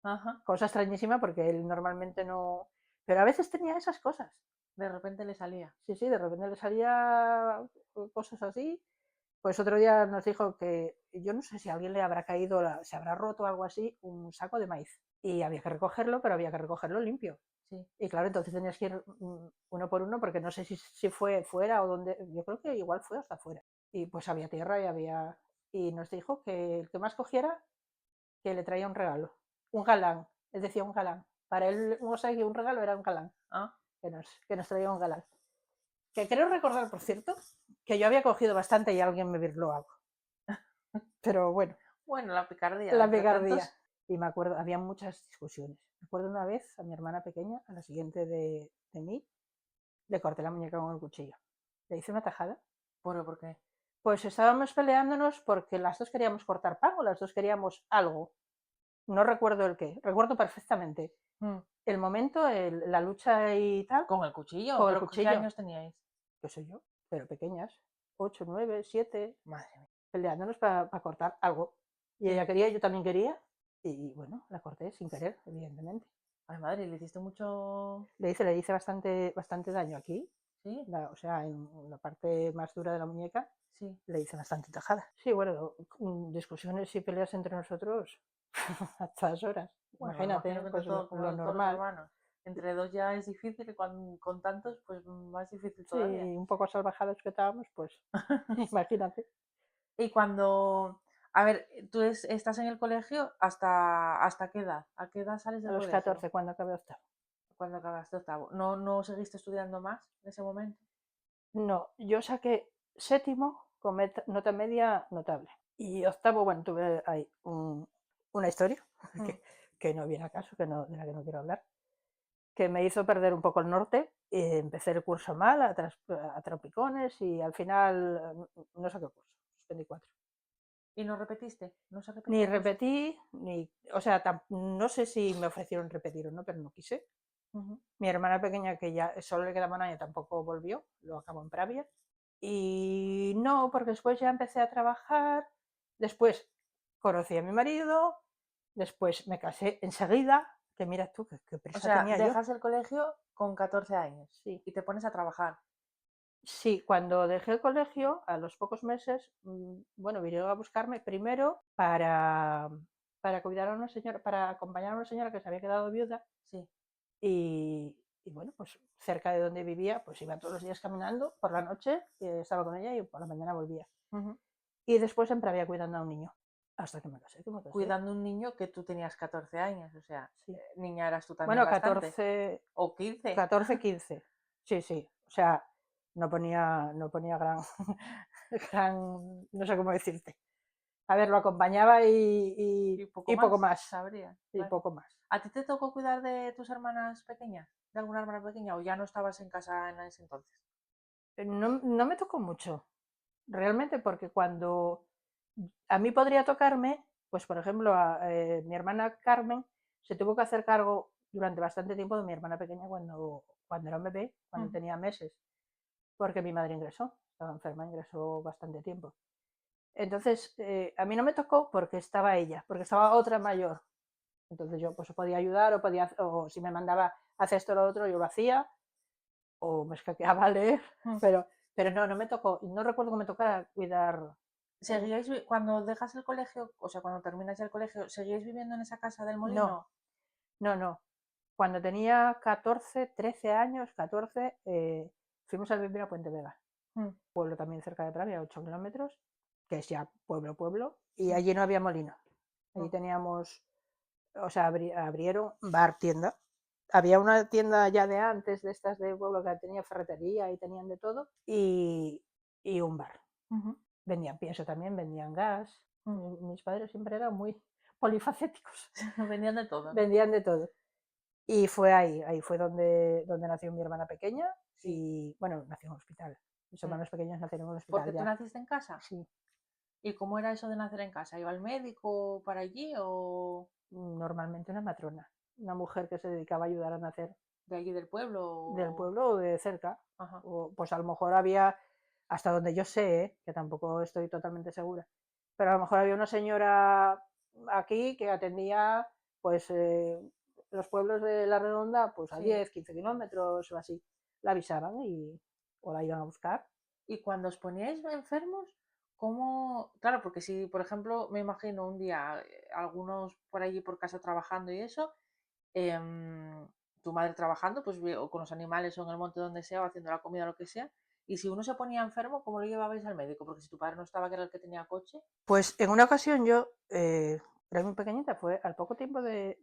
Ajá. cosa extrañísima porque él normalmente no... Pero a veces tenía esas cosas. De repente le salía. Sí, sí, de repente le salía cosas así. Pues otro día nos dijo que yo no sé si a alguien le habrá caído, se habrá roto algo así, un saco de maíz. Y había que recogerlo, pero había que recogerlo limpio. Sí. Y claro, entonces tenías que ir uno por uno, porque no sé si fue fuera o donde. Yo creo que igual fue hasta fuera. Y pues había tierra y había. Y nos dijo que el que más cogiera, que le traía un regalo. Un galán. Él decía un galán. Para él, o sea, que un regalo era un galán. Ah, Que nos traía un galán. Que creo recordar, por cierto, que yo había cogido bastante y alguien me virló algo. Pero bueno, bueno, la picardía, la entre picardía. tantos. Y me acuerdo, había muchas discusiones. Me acuerdo una vez a mi hermana pequeña, a la siguiente de mí, le corté la muñeca con el cuchillo. Le hice una tajada. ¿Por qué? Pues estábamos peleándonos porque las dos queríamos cortar pan o las dos queríamos algo. No recuerdo el qué, recuerdo perfectamente Mm, el momento, la lucha y tal, ¿con el cuchillo? con el ¿Pero qué cuchillo. años teníais? ¿Qué sé yo? Pero pequeñas, 8, 9, 7, Madre mía. peleándonos para cortar algo. Y ella Sí. quería, yo también quería, y bueno, la corté sin querer, evidentemente. Ay, madre, ¿le hiciste mucho? Le hice bastante, bastante daño aquí, Sí, o sea, en la parte más dura de la muñeca, sí. le hice bastante tajada. Sí, bueno, discusiones y peleas entre nosotros a todas horas. Bueno, me imagino Imagínate, que entre pues lo todos los normal. hermanos. Entre dos ya es difícil y con tantos, pues más difícil Sí, todavía. un poco salvajados que estábamos, pues imagínate. Y cuando, a ver, tú estás en el colegio hasta qué edad? ¿A qué edad sales A del los colegio? 14, cuando acabé octavo. Cuando acabaste octavo. ¿No seguiste estudiando más en ese momento? No, yo saqué séptimo con nota media notable. Y octavo, bueno, tuve ahí una historia Mm. que, que no viene a caso, de la que no quiero hablar, que me hizo perder un poco el norte. Empecé el curso mal, a trompicones, y al final no saqué el curso, suspendí 4. ¿Y no repetiste? ¿No se repitió Ni el curso? repetí, o sea, no sé si me ofrecieron repetir o no, pero no quise. Ujú. Mi hermana pequeña, que ya solo le quedaba un año, tampoco volvió, lo acabó en Pravia. Y no, porque después ya empecé a trabajar, después conocí a mi marido, después me casé enseguida, que mira tú, qué O prisa sea, tenía yo. dejas el colegio con 14 años Sí. y te pones a trabajar. Sí, cuando dejé el colegio, a los pocos meses, bueno, vinieron a buscarme primero para cuidar a una señora, para acompañar a una señora que se había quedado viuda Sí. y bueno, pues cerca de donde vivía, pues iba todos los días caminando, por la noche estaba con ella y por la mañana volvía. Ujú. Y después siempre había cuidando a un niño, hasta que me casé, Cuidando un niño que tú tenías 14 años, o sea, Sí. niña eras tú también Bueno, bastante. 14, O 15. 14, 15. Sí, sí. O sea, no ponía gran, no sé cómo decirte. A ver, lo acompañaba Y poco y poco más, más. sabría. Y Claro. poco más. ¿A ti te tocó cuidar de tus hermanas pequeñas? ¿De alguna hermana pequeña? ¿O ya no estabas en casa en ese entonces? No me tocó mucho, realmente, porque cuando a mí podría tocarme, pues por ejemplo, mi hermana Carmen se tuvo que hacer cargo durante bastante tiempo de mi hermana pequeña cuando era un bebé, cuando Ujú. tenía meses, porque mi madre ingresó, estaba enferma, ingresó bastante tiempo. Entonces, a mí no me tocó porque estaba ella, porque estaba otra mayor. Entonces yo pues podía ayudar o si me mandaba a hacer esto o lo otro, yo lo hacía, o me escaqueaba a leer, Mm. pero no me tocó, no recuerdo que me tocara cuidar. Cuando dejas el colegio, o sea, cuando terminas ya el colegio, ¿seguíais viviendo en esa casa del No, molino? no. Cuando tenía 14, 13 años, 14, fuimos a vivir a Puente Vega, Mm. pueblo también cerca de Pravia, 8 kilómetros, que es ya pueblo, y Mm. allí no había molino. Allí No. teníamos, o sea, abrieron bar, tienda. Había una tienda ya de antes, de estas de pueblo, que tenía ferretería y tenían de todo, y un bar. Ujú. Vendían pienso también, vendían gas. Mm. Mis padres siempre eran muy polifacéticos, Vendían de todo, ¿no? vendían de todo. Y fue ahí fue donde nació mi hermana pequeña Sí. y, bueno, nació en un hospital. Mis Mm. hermanos pequeños nacieron en un hospital ¿Porque tú ya. naciste en casa? Sí, ¿Y cómo era eso de nacer en casa? ¿Iba el médico para allí o normalmente una matrona, una mujer que se dedicaba a ayudar a nacer de allí del pueblo? del pueblo o de cerca. Ajá. O, pues a lo mejor había, hasta donde yo sé, que tampoco estoy totalmente segura, pero a lo mejor había una señora aquí que atendía pues los pueblos de la redonda pues a Sí. 10, 15 kilómetros o así. La avisaban o la iban a buscar. Y cuando os poníais enfermos, ¿cómo? Claro, porque si, por ejemplo, me imagino un día algunos por allí por casa trabajando y eso, em, tu madre trabajando, pues o con los animales o en el monte donde sea, o haciendo la comida o lo que sea, y si uno se ponía enfermo, ¿cómo lo llevabais al médico? Porque si tu padre no estaba, que era el que tenía coche. Pues en una ocasión yo, era muy pequeñita, fue al poco tiempo de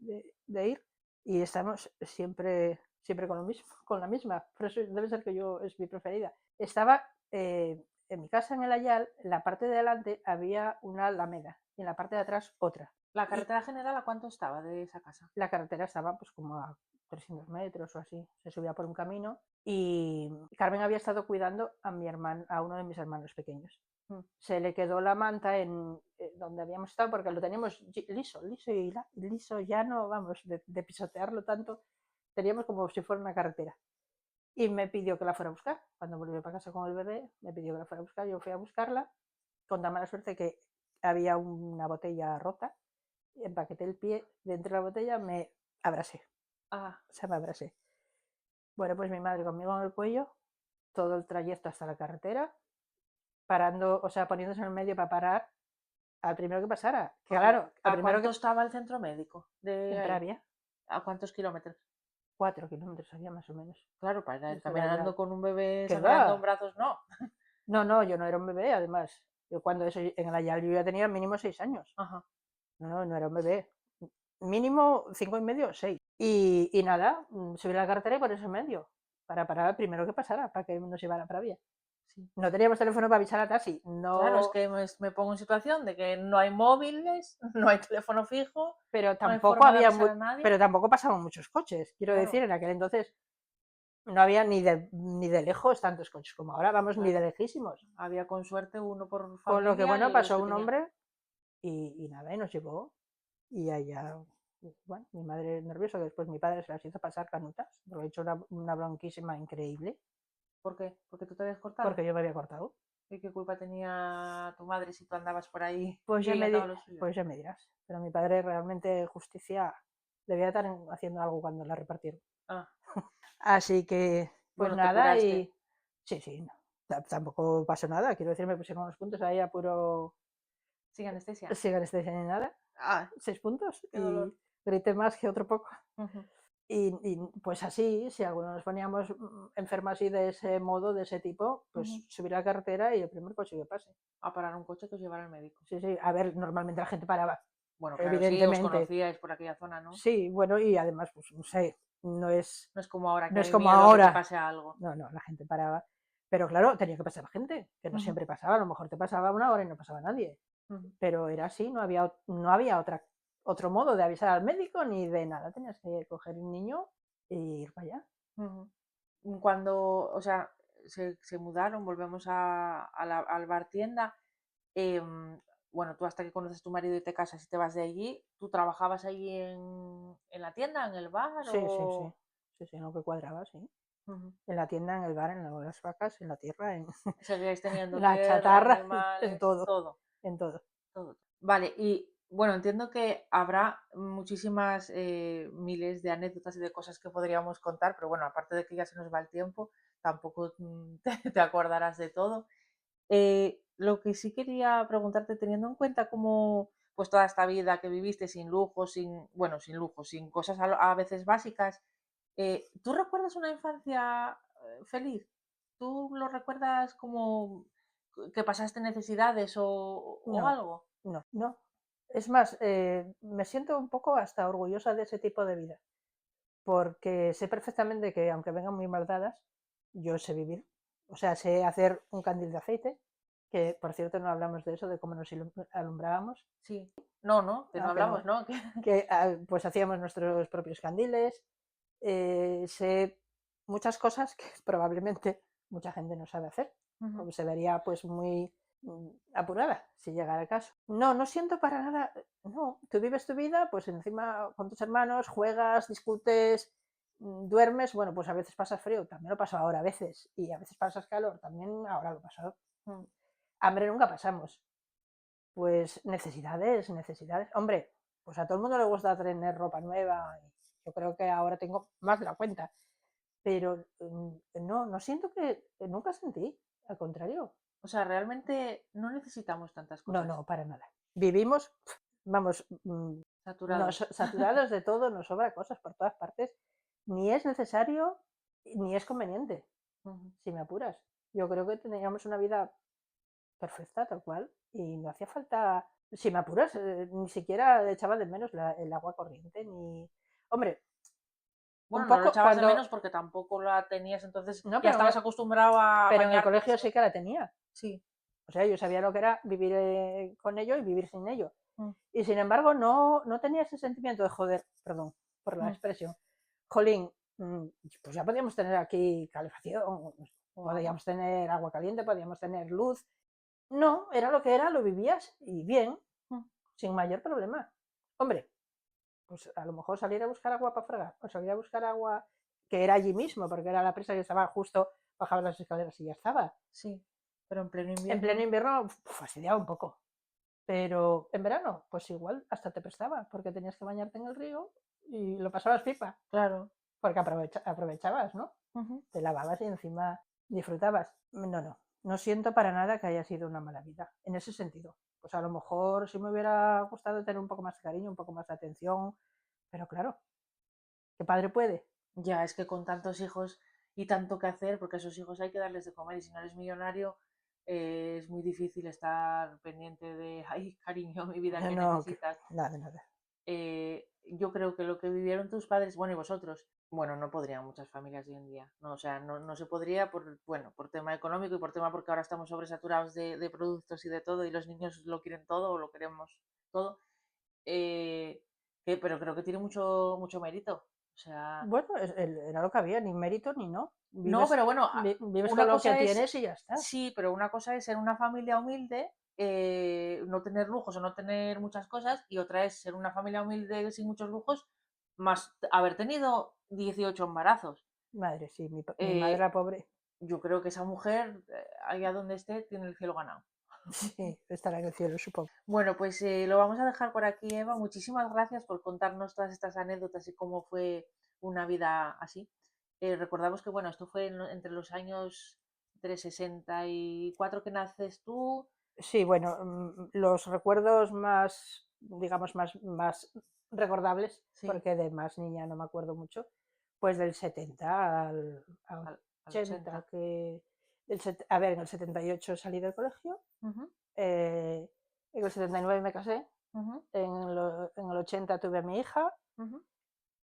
ir y estamos siempre con lo mismo, con la misma, por eso debe ser que yo es mi preferida. Estaba en mi casa en el Ayal, en la parte de adelante había una alameda y en la parte de atrás otra. ¿La Y carretera general a cuánto estaba de esa casa? la carretera estaba pues como a 300 metros o así, se subía por un camino y Carmen había estado cuidando a mi hermano, a uno de mis hermanos pequeños. Mm. Se le quedó la manta en donde habíamos estado porque lo teníamos liso, llano, vamos, de pisotearlo tanto, teníamos como si fuera una carretera. Y me pidió que la fuera a buscar. Cuando volví para casa con el bebé, me pidió que la fuera a buscar. Yo fui a buscarla con tan mala suerte que había una botella rota. Empaqueté el pie dentro de la botella, me abrasé. Ah, O sea, me abrasé. Bueno, pues mi madre conmigo en el cuello, todo el trayecto hasta la carretera, parando, o sea, poniéndose en el medio para parar al primero que pasara. Que porque claro, al ¿a primero cuánto que estaba el centro médico de en ahí? Pravia, ¿A cuántos kilómetros? 4 kilómetros había más o menos. Claro, para ir Desde también la ya. andando con un bebé ¿Qué sangrando en va? brazos, no. No, yo no era un bebé, además. Yo cuando eso en el Ayal yo ya tenía mínimo 6 años. Ajá. No era un bebé. Mínimo 5 y medio, 6. Y nada, subí a la carretera y por ese medio. Para parar al primero que pasara, para que nos llevara a Pravia. Sí. No teníamos teléfono para avisar a taxi. Claro, es No, que me pongo en situación de que no hay móviles, no hay teléfono fijo, pero no hay tampoco forma de había avisar a nadie. pero tampoco pasaban muchos coches. Quiero decir, Claro, en aquel entonces no había ni de lejos tantos coches como ahora, vamos, ni de claro. lejísimos. Había con suerte uno por Con lo que, familia bueno, y los pasó que un tenían. hombre y nada, y nos llevó. Y allá, bueno, mi madre nerviosa, que después mi padre se las hizo pasar canutas, porque he hecho una bronquísima increíble. ¿Por qué? ¿Porque tú te habías cortado? porque yo me había cortado. ¿Y qué culpa tenía tu madre si tú andabas por ahí Pues y ya ella me, estaba lo suyo? pues ya me dirás. Pero mi padre realmente justicia debía estar haciendo algo cuando la repartieron. Ah, Así que, pues bueno, te nada, curaste. y sí, sí, no, tampoco pasó nada. Quiero decir, me pusieron unos puntos ahí a puro ¿Sin anestesia? sin anestesia ni nada, Ah, 6 puntos, qué y dolor. grité más que otro poco. Ujú. Y pues así, si algunos nos poníamos enfermos así de ese modo, de ese tipo, Ujú. pues subir a la carretera y el primer coche que pase. A parar un coche que os llevara al médico. Sí, sí, a ver, normalmente la gente paraba, Bueno, claro, sí, os evidentemente. conocíais por aquella zona, ¿no? Sí, bueno, y además, pues no sé, no es, No es como ahora que no es hay como miedo a que te ahora. pase algo. No, no, la gente paraba. Pero claro, tenía que pasar gente, que no Ujú, siempre pasaba. A lo mejor te pasaba una hora y no pasaba nadie. ujú, Pero era así, no había otro modo de avisar al médico ni de nada. Tenías que coger un niño e ir para allá. ujú. Cuando, o sea, se mudaron, volvemos al bar tienda. em, bueno, tú hasta que conoces a tu marido y te casas y te vas de allí, ¿tú trabajabas allí en la tienda, en el bar Sí, sí, sí. o...? Sí, sí, lo que cuadraba, sí. Ujú. En la tienda, en el bar, en las vacas, en la tierra, en Seguíais teniendo la tierra, chatarra, en animales, todo, todo. en todo. Todo. Vale, y bueno, entiendo que habrá muchísimas miles de anécdotas y de cosas que podríamos contar, pero bueno, aparte de que ya se nos va el tiempo, tampoco te acordarás de todo. Lo que sí quería preguntarte, teniendo en cuenta cómo pues toda esta vida que viviste sin lujos, bueno, sin lujos, sin cosas a veces básicas, ¿tú recuerdas una infancia feliz? ¿Tú lo recuerdas como que pasaste necesidades o No, algo? no, no. Es más, me siento un poco hasta orgullosa de ese tipo de vida, porque sé perfectamente que aunque vengan muy mal dadas, yo sé vivir. O sea, sé hacer un candil de aceite, que por cierto no hablamos de eso, de cómo nos alumbrábamos. Sí. No, no, que no Ah, que hablamos, no. ¿no? Que pues hacíamos nuestros propios candiles. Sé muchas cosas que probablemente mucha gente no sabe hacer, Ujú, o se vería pues muy apurada si llegara el caso. No, no siento para nada, no, tú vives tu vida, pues encima con tus hermanos, juegas, discutes, duermes, bueno, pues a veces pasas frío, también lo paso ahora a veces, y a veces pasas calor, también ahora lo paso. ujú. Hambre nunca pasamos. Pues necesidades, necesidades. Hombre, pues a todo el mundo le gusta tener ropa nueva. Y yo creo que ahora tengo más de la cuenta. Pero no, no siento que nunca sentí. Al contrario. O sea, realmente no necesitamos tantas No, cosas. no, para nada. Vivimos, vamos, Saturados. saturados de todo, nos sobra cosas por todas partes. Ni es necesario ni es conveniente, Ujú, si me apuras. Yo creo que teníamos una vida perfecta, tal cual, y no hacía falta, si me apuras, ni siquiera echaba de menos el agua corriente, ni... Hombre, un bueno, no lo poco echabas de cuando... menos porque tampoco la tenías, entonces No, ya estabas acostumbrado a pero en el bañarte colegio eso. sí que la tenía. Sí. O sea, yo sabía lo que era vivir con ello y vivir sin ello. Mm, Y sin embargo, no tenía ese sentimiento de joder, perdón por la mm. expresión. Jolín, pues ya podíamos tener aquí calefacción, O agua. podíamos tener agua caliente, podíamos tener luz. No, era lo que era, lo vivías y bien, Mm, sin mayor problema. Hombre, pues a lo mejor salir a buscar agua para fregar, o salir a buscar agua que era allí mismo, porque era la presa que estaba justo, bajaba las escaleras y ya estaba. sí. Pero en pleno En pleno invierno, invierno fastidiaba un poco, pero en verano, pues igual hasta te prestaba, porque tenías que bañarte en el río y lo pasabas pipa, claro. porque aprovechabas, ¿no? Ujú. Te lavabas y encima disfrutabas. No, no, no siento para nada que haya sido una mala vida, en ese sentido. Pues a lo mejor sí me hubiera gustado tener un poco más de cariño, un poco más de atención, pero claro, ¿qué padre puede? Ya, es que con tantos hijos y tanto que hacer, porque a esos hijos hay que darles de comer y si no eres millonario, es muy difícil estar pendiente de, ay, cariño, mi vida, que No, necesitas? nada, nada. Yo creo que lo que vivieron tus padres, bueno, y vosotros, bueno, no podrían muchas familias hoy en día, no, o sea, no se podría por, bueno, por tema económico y por tema porque ahora estamos sobresaturados de productos y de todo y los niños lo quieren todo o lo queremos todo, eh, pero creo que tiene mucho mérito, o sea, Bueno, era lo que había, ni mérito ni no. no, Vives, pero bueno, vives con una lo que cosa es, tienes y ya está. sí, pero una cosa es ser una familia humilde, no tener lujos o no tener muchas cosas, y otra es ser una familia humilde sin muchos lujos, más haber tenido 18 embarazos. Madre, sí, mi madre Eh, era pobre. yo creo que esa mujer, allá donde esté, tiene el cielo ganado. Sí, estará en el cielo, supongo. Bueno, pues lo vamos a dejar por aquí, Eva. Muchísimas gracias por contarnos todas estas anécdotas y cómo fue una vida así. Recordamos que, bueno, esto fue entre los años entre 64 que naces tú. Sí, bueno, los recuerdos más, digamos, más recordables, Sí, porque de más niña no me acuerdo mucho, pues del 70 al al 80, 80. a ver, en el 78 salí del colegio, Ujú, en el 79 me casé, ujú, en el 80 tuve a mi hija, ujú,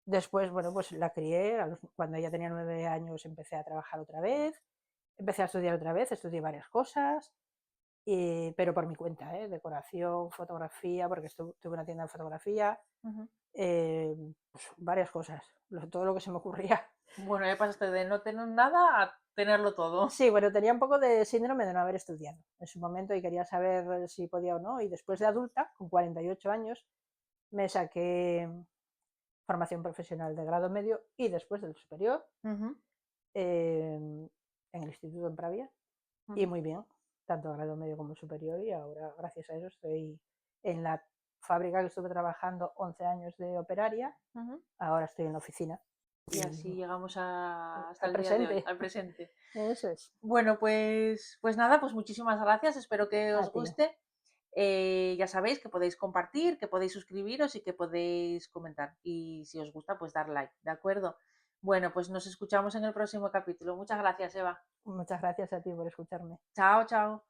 después, bueno, pues la crié, cuando ella tenía 9 años empecé a trabajar otra vez, empecé a estudiar otra vez, estudié varias cosas, pero por mi cuenta, decoración, fotografía, porque tuve una tienda de fotografía, ujú. pues varias cosas, todo lo que se me ocurría. Bueno, ya pasaste de no tener nada a tenerlo todo. Sí, bueno, tenía un poco de síndrome de no haber estudiado en su momento y quería saber si podía o no. Y después de adulta, con 48 años, me saqué formación profesional de grado medio y después del superior Ujú, en el Instituto en Pravia. Y ujú, muy bien, tanto grado medio como superior. Y ahora, gracias a eso, estoy en la fábrica que estuve trabajando 11 años de operaria. ujú. Ahora estoy en la oficina Y y así llegamos hasta al el día de hoy, presente. al presente. Eso es. Bueno, pues nada, pues muchísimas gracias. Espero que A os ti. guste. Ya sabéis que podéis compartir, que podéis suscribiros y que podéis comentar. Y si os gusta, pues dar like, ¿de acuerdo? Bueno, pues nos escuchamos en el próximo capítulo. Muchas gracias, Eva. Muchas gracias a ti por escucharme. Chao, chao.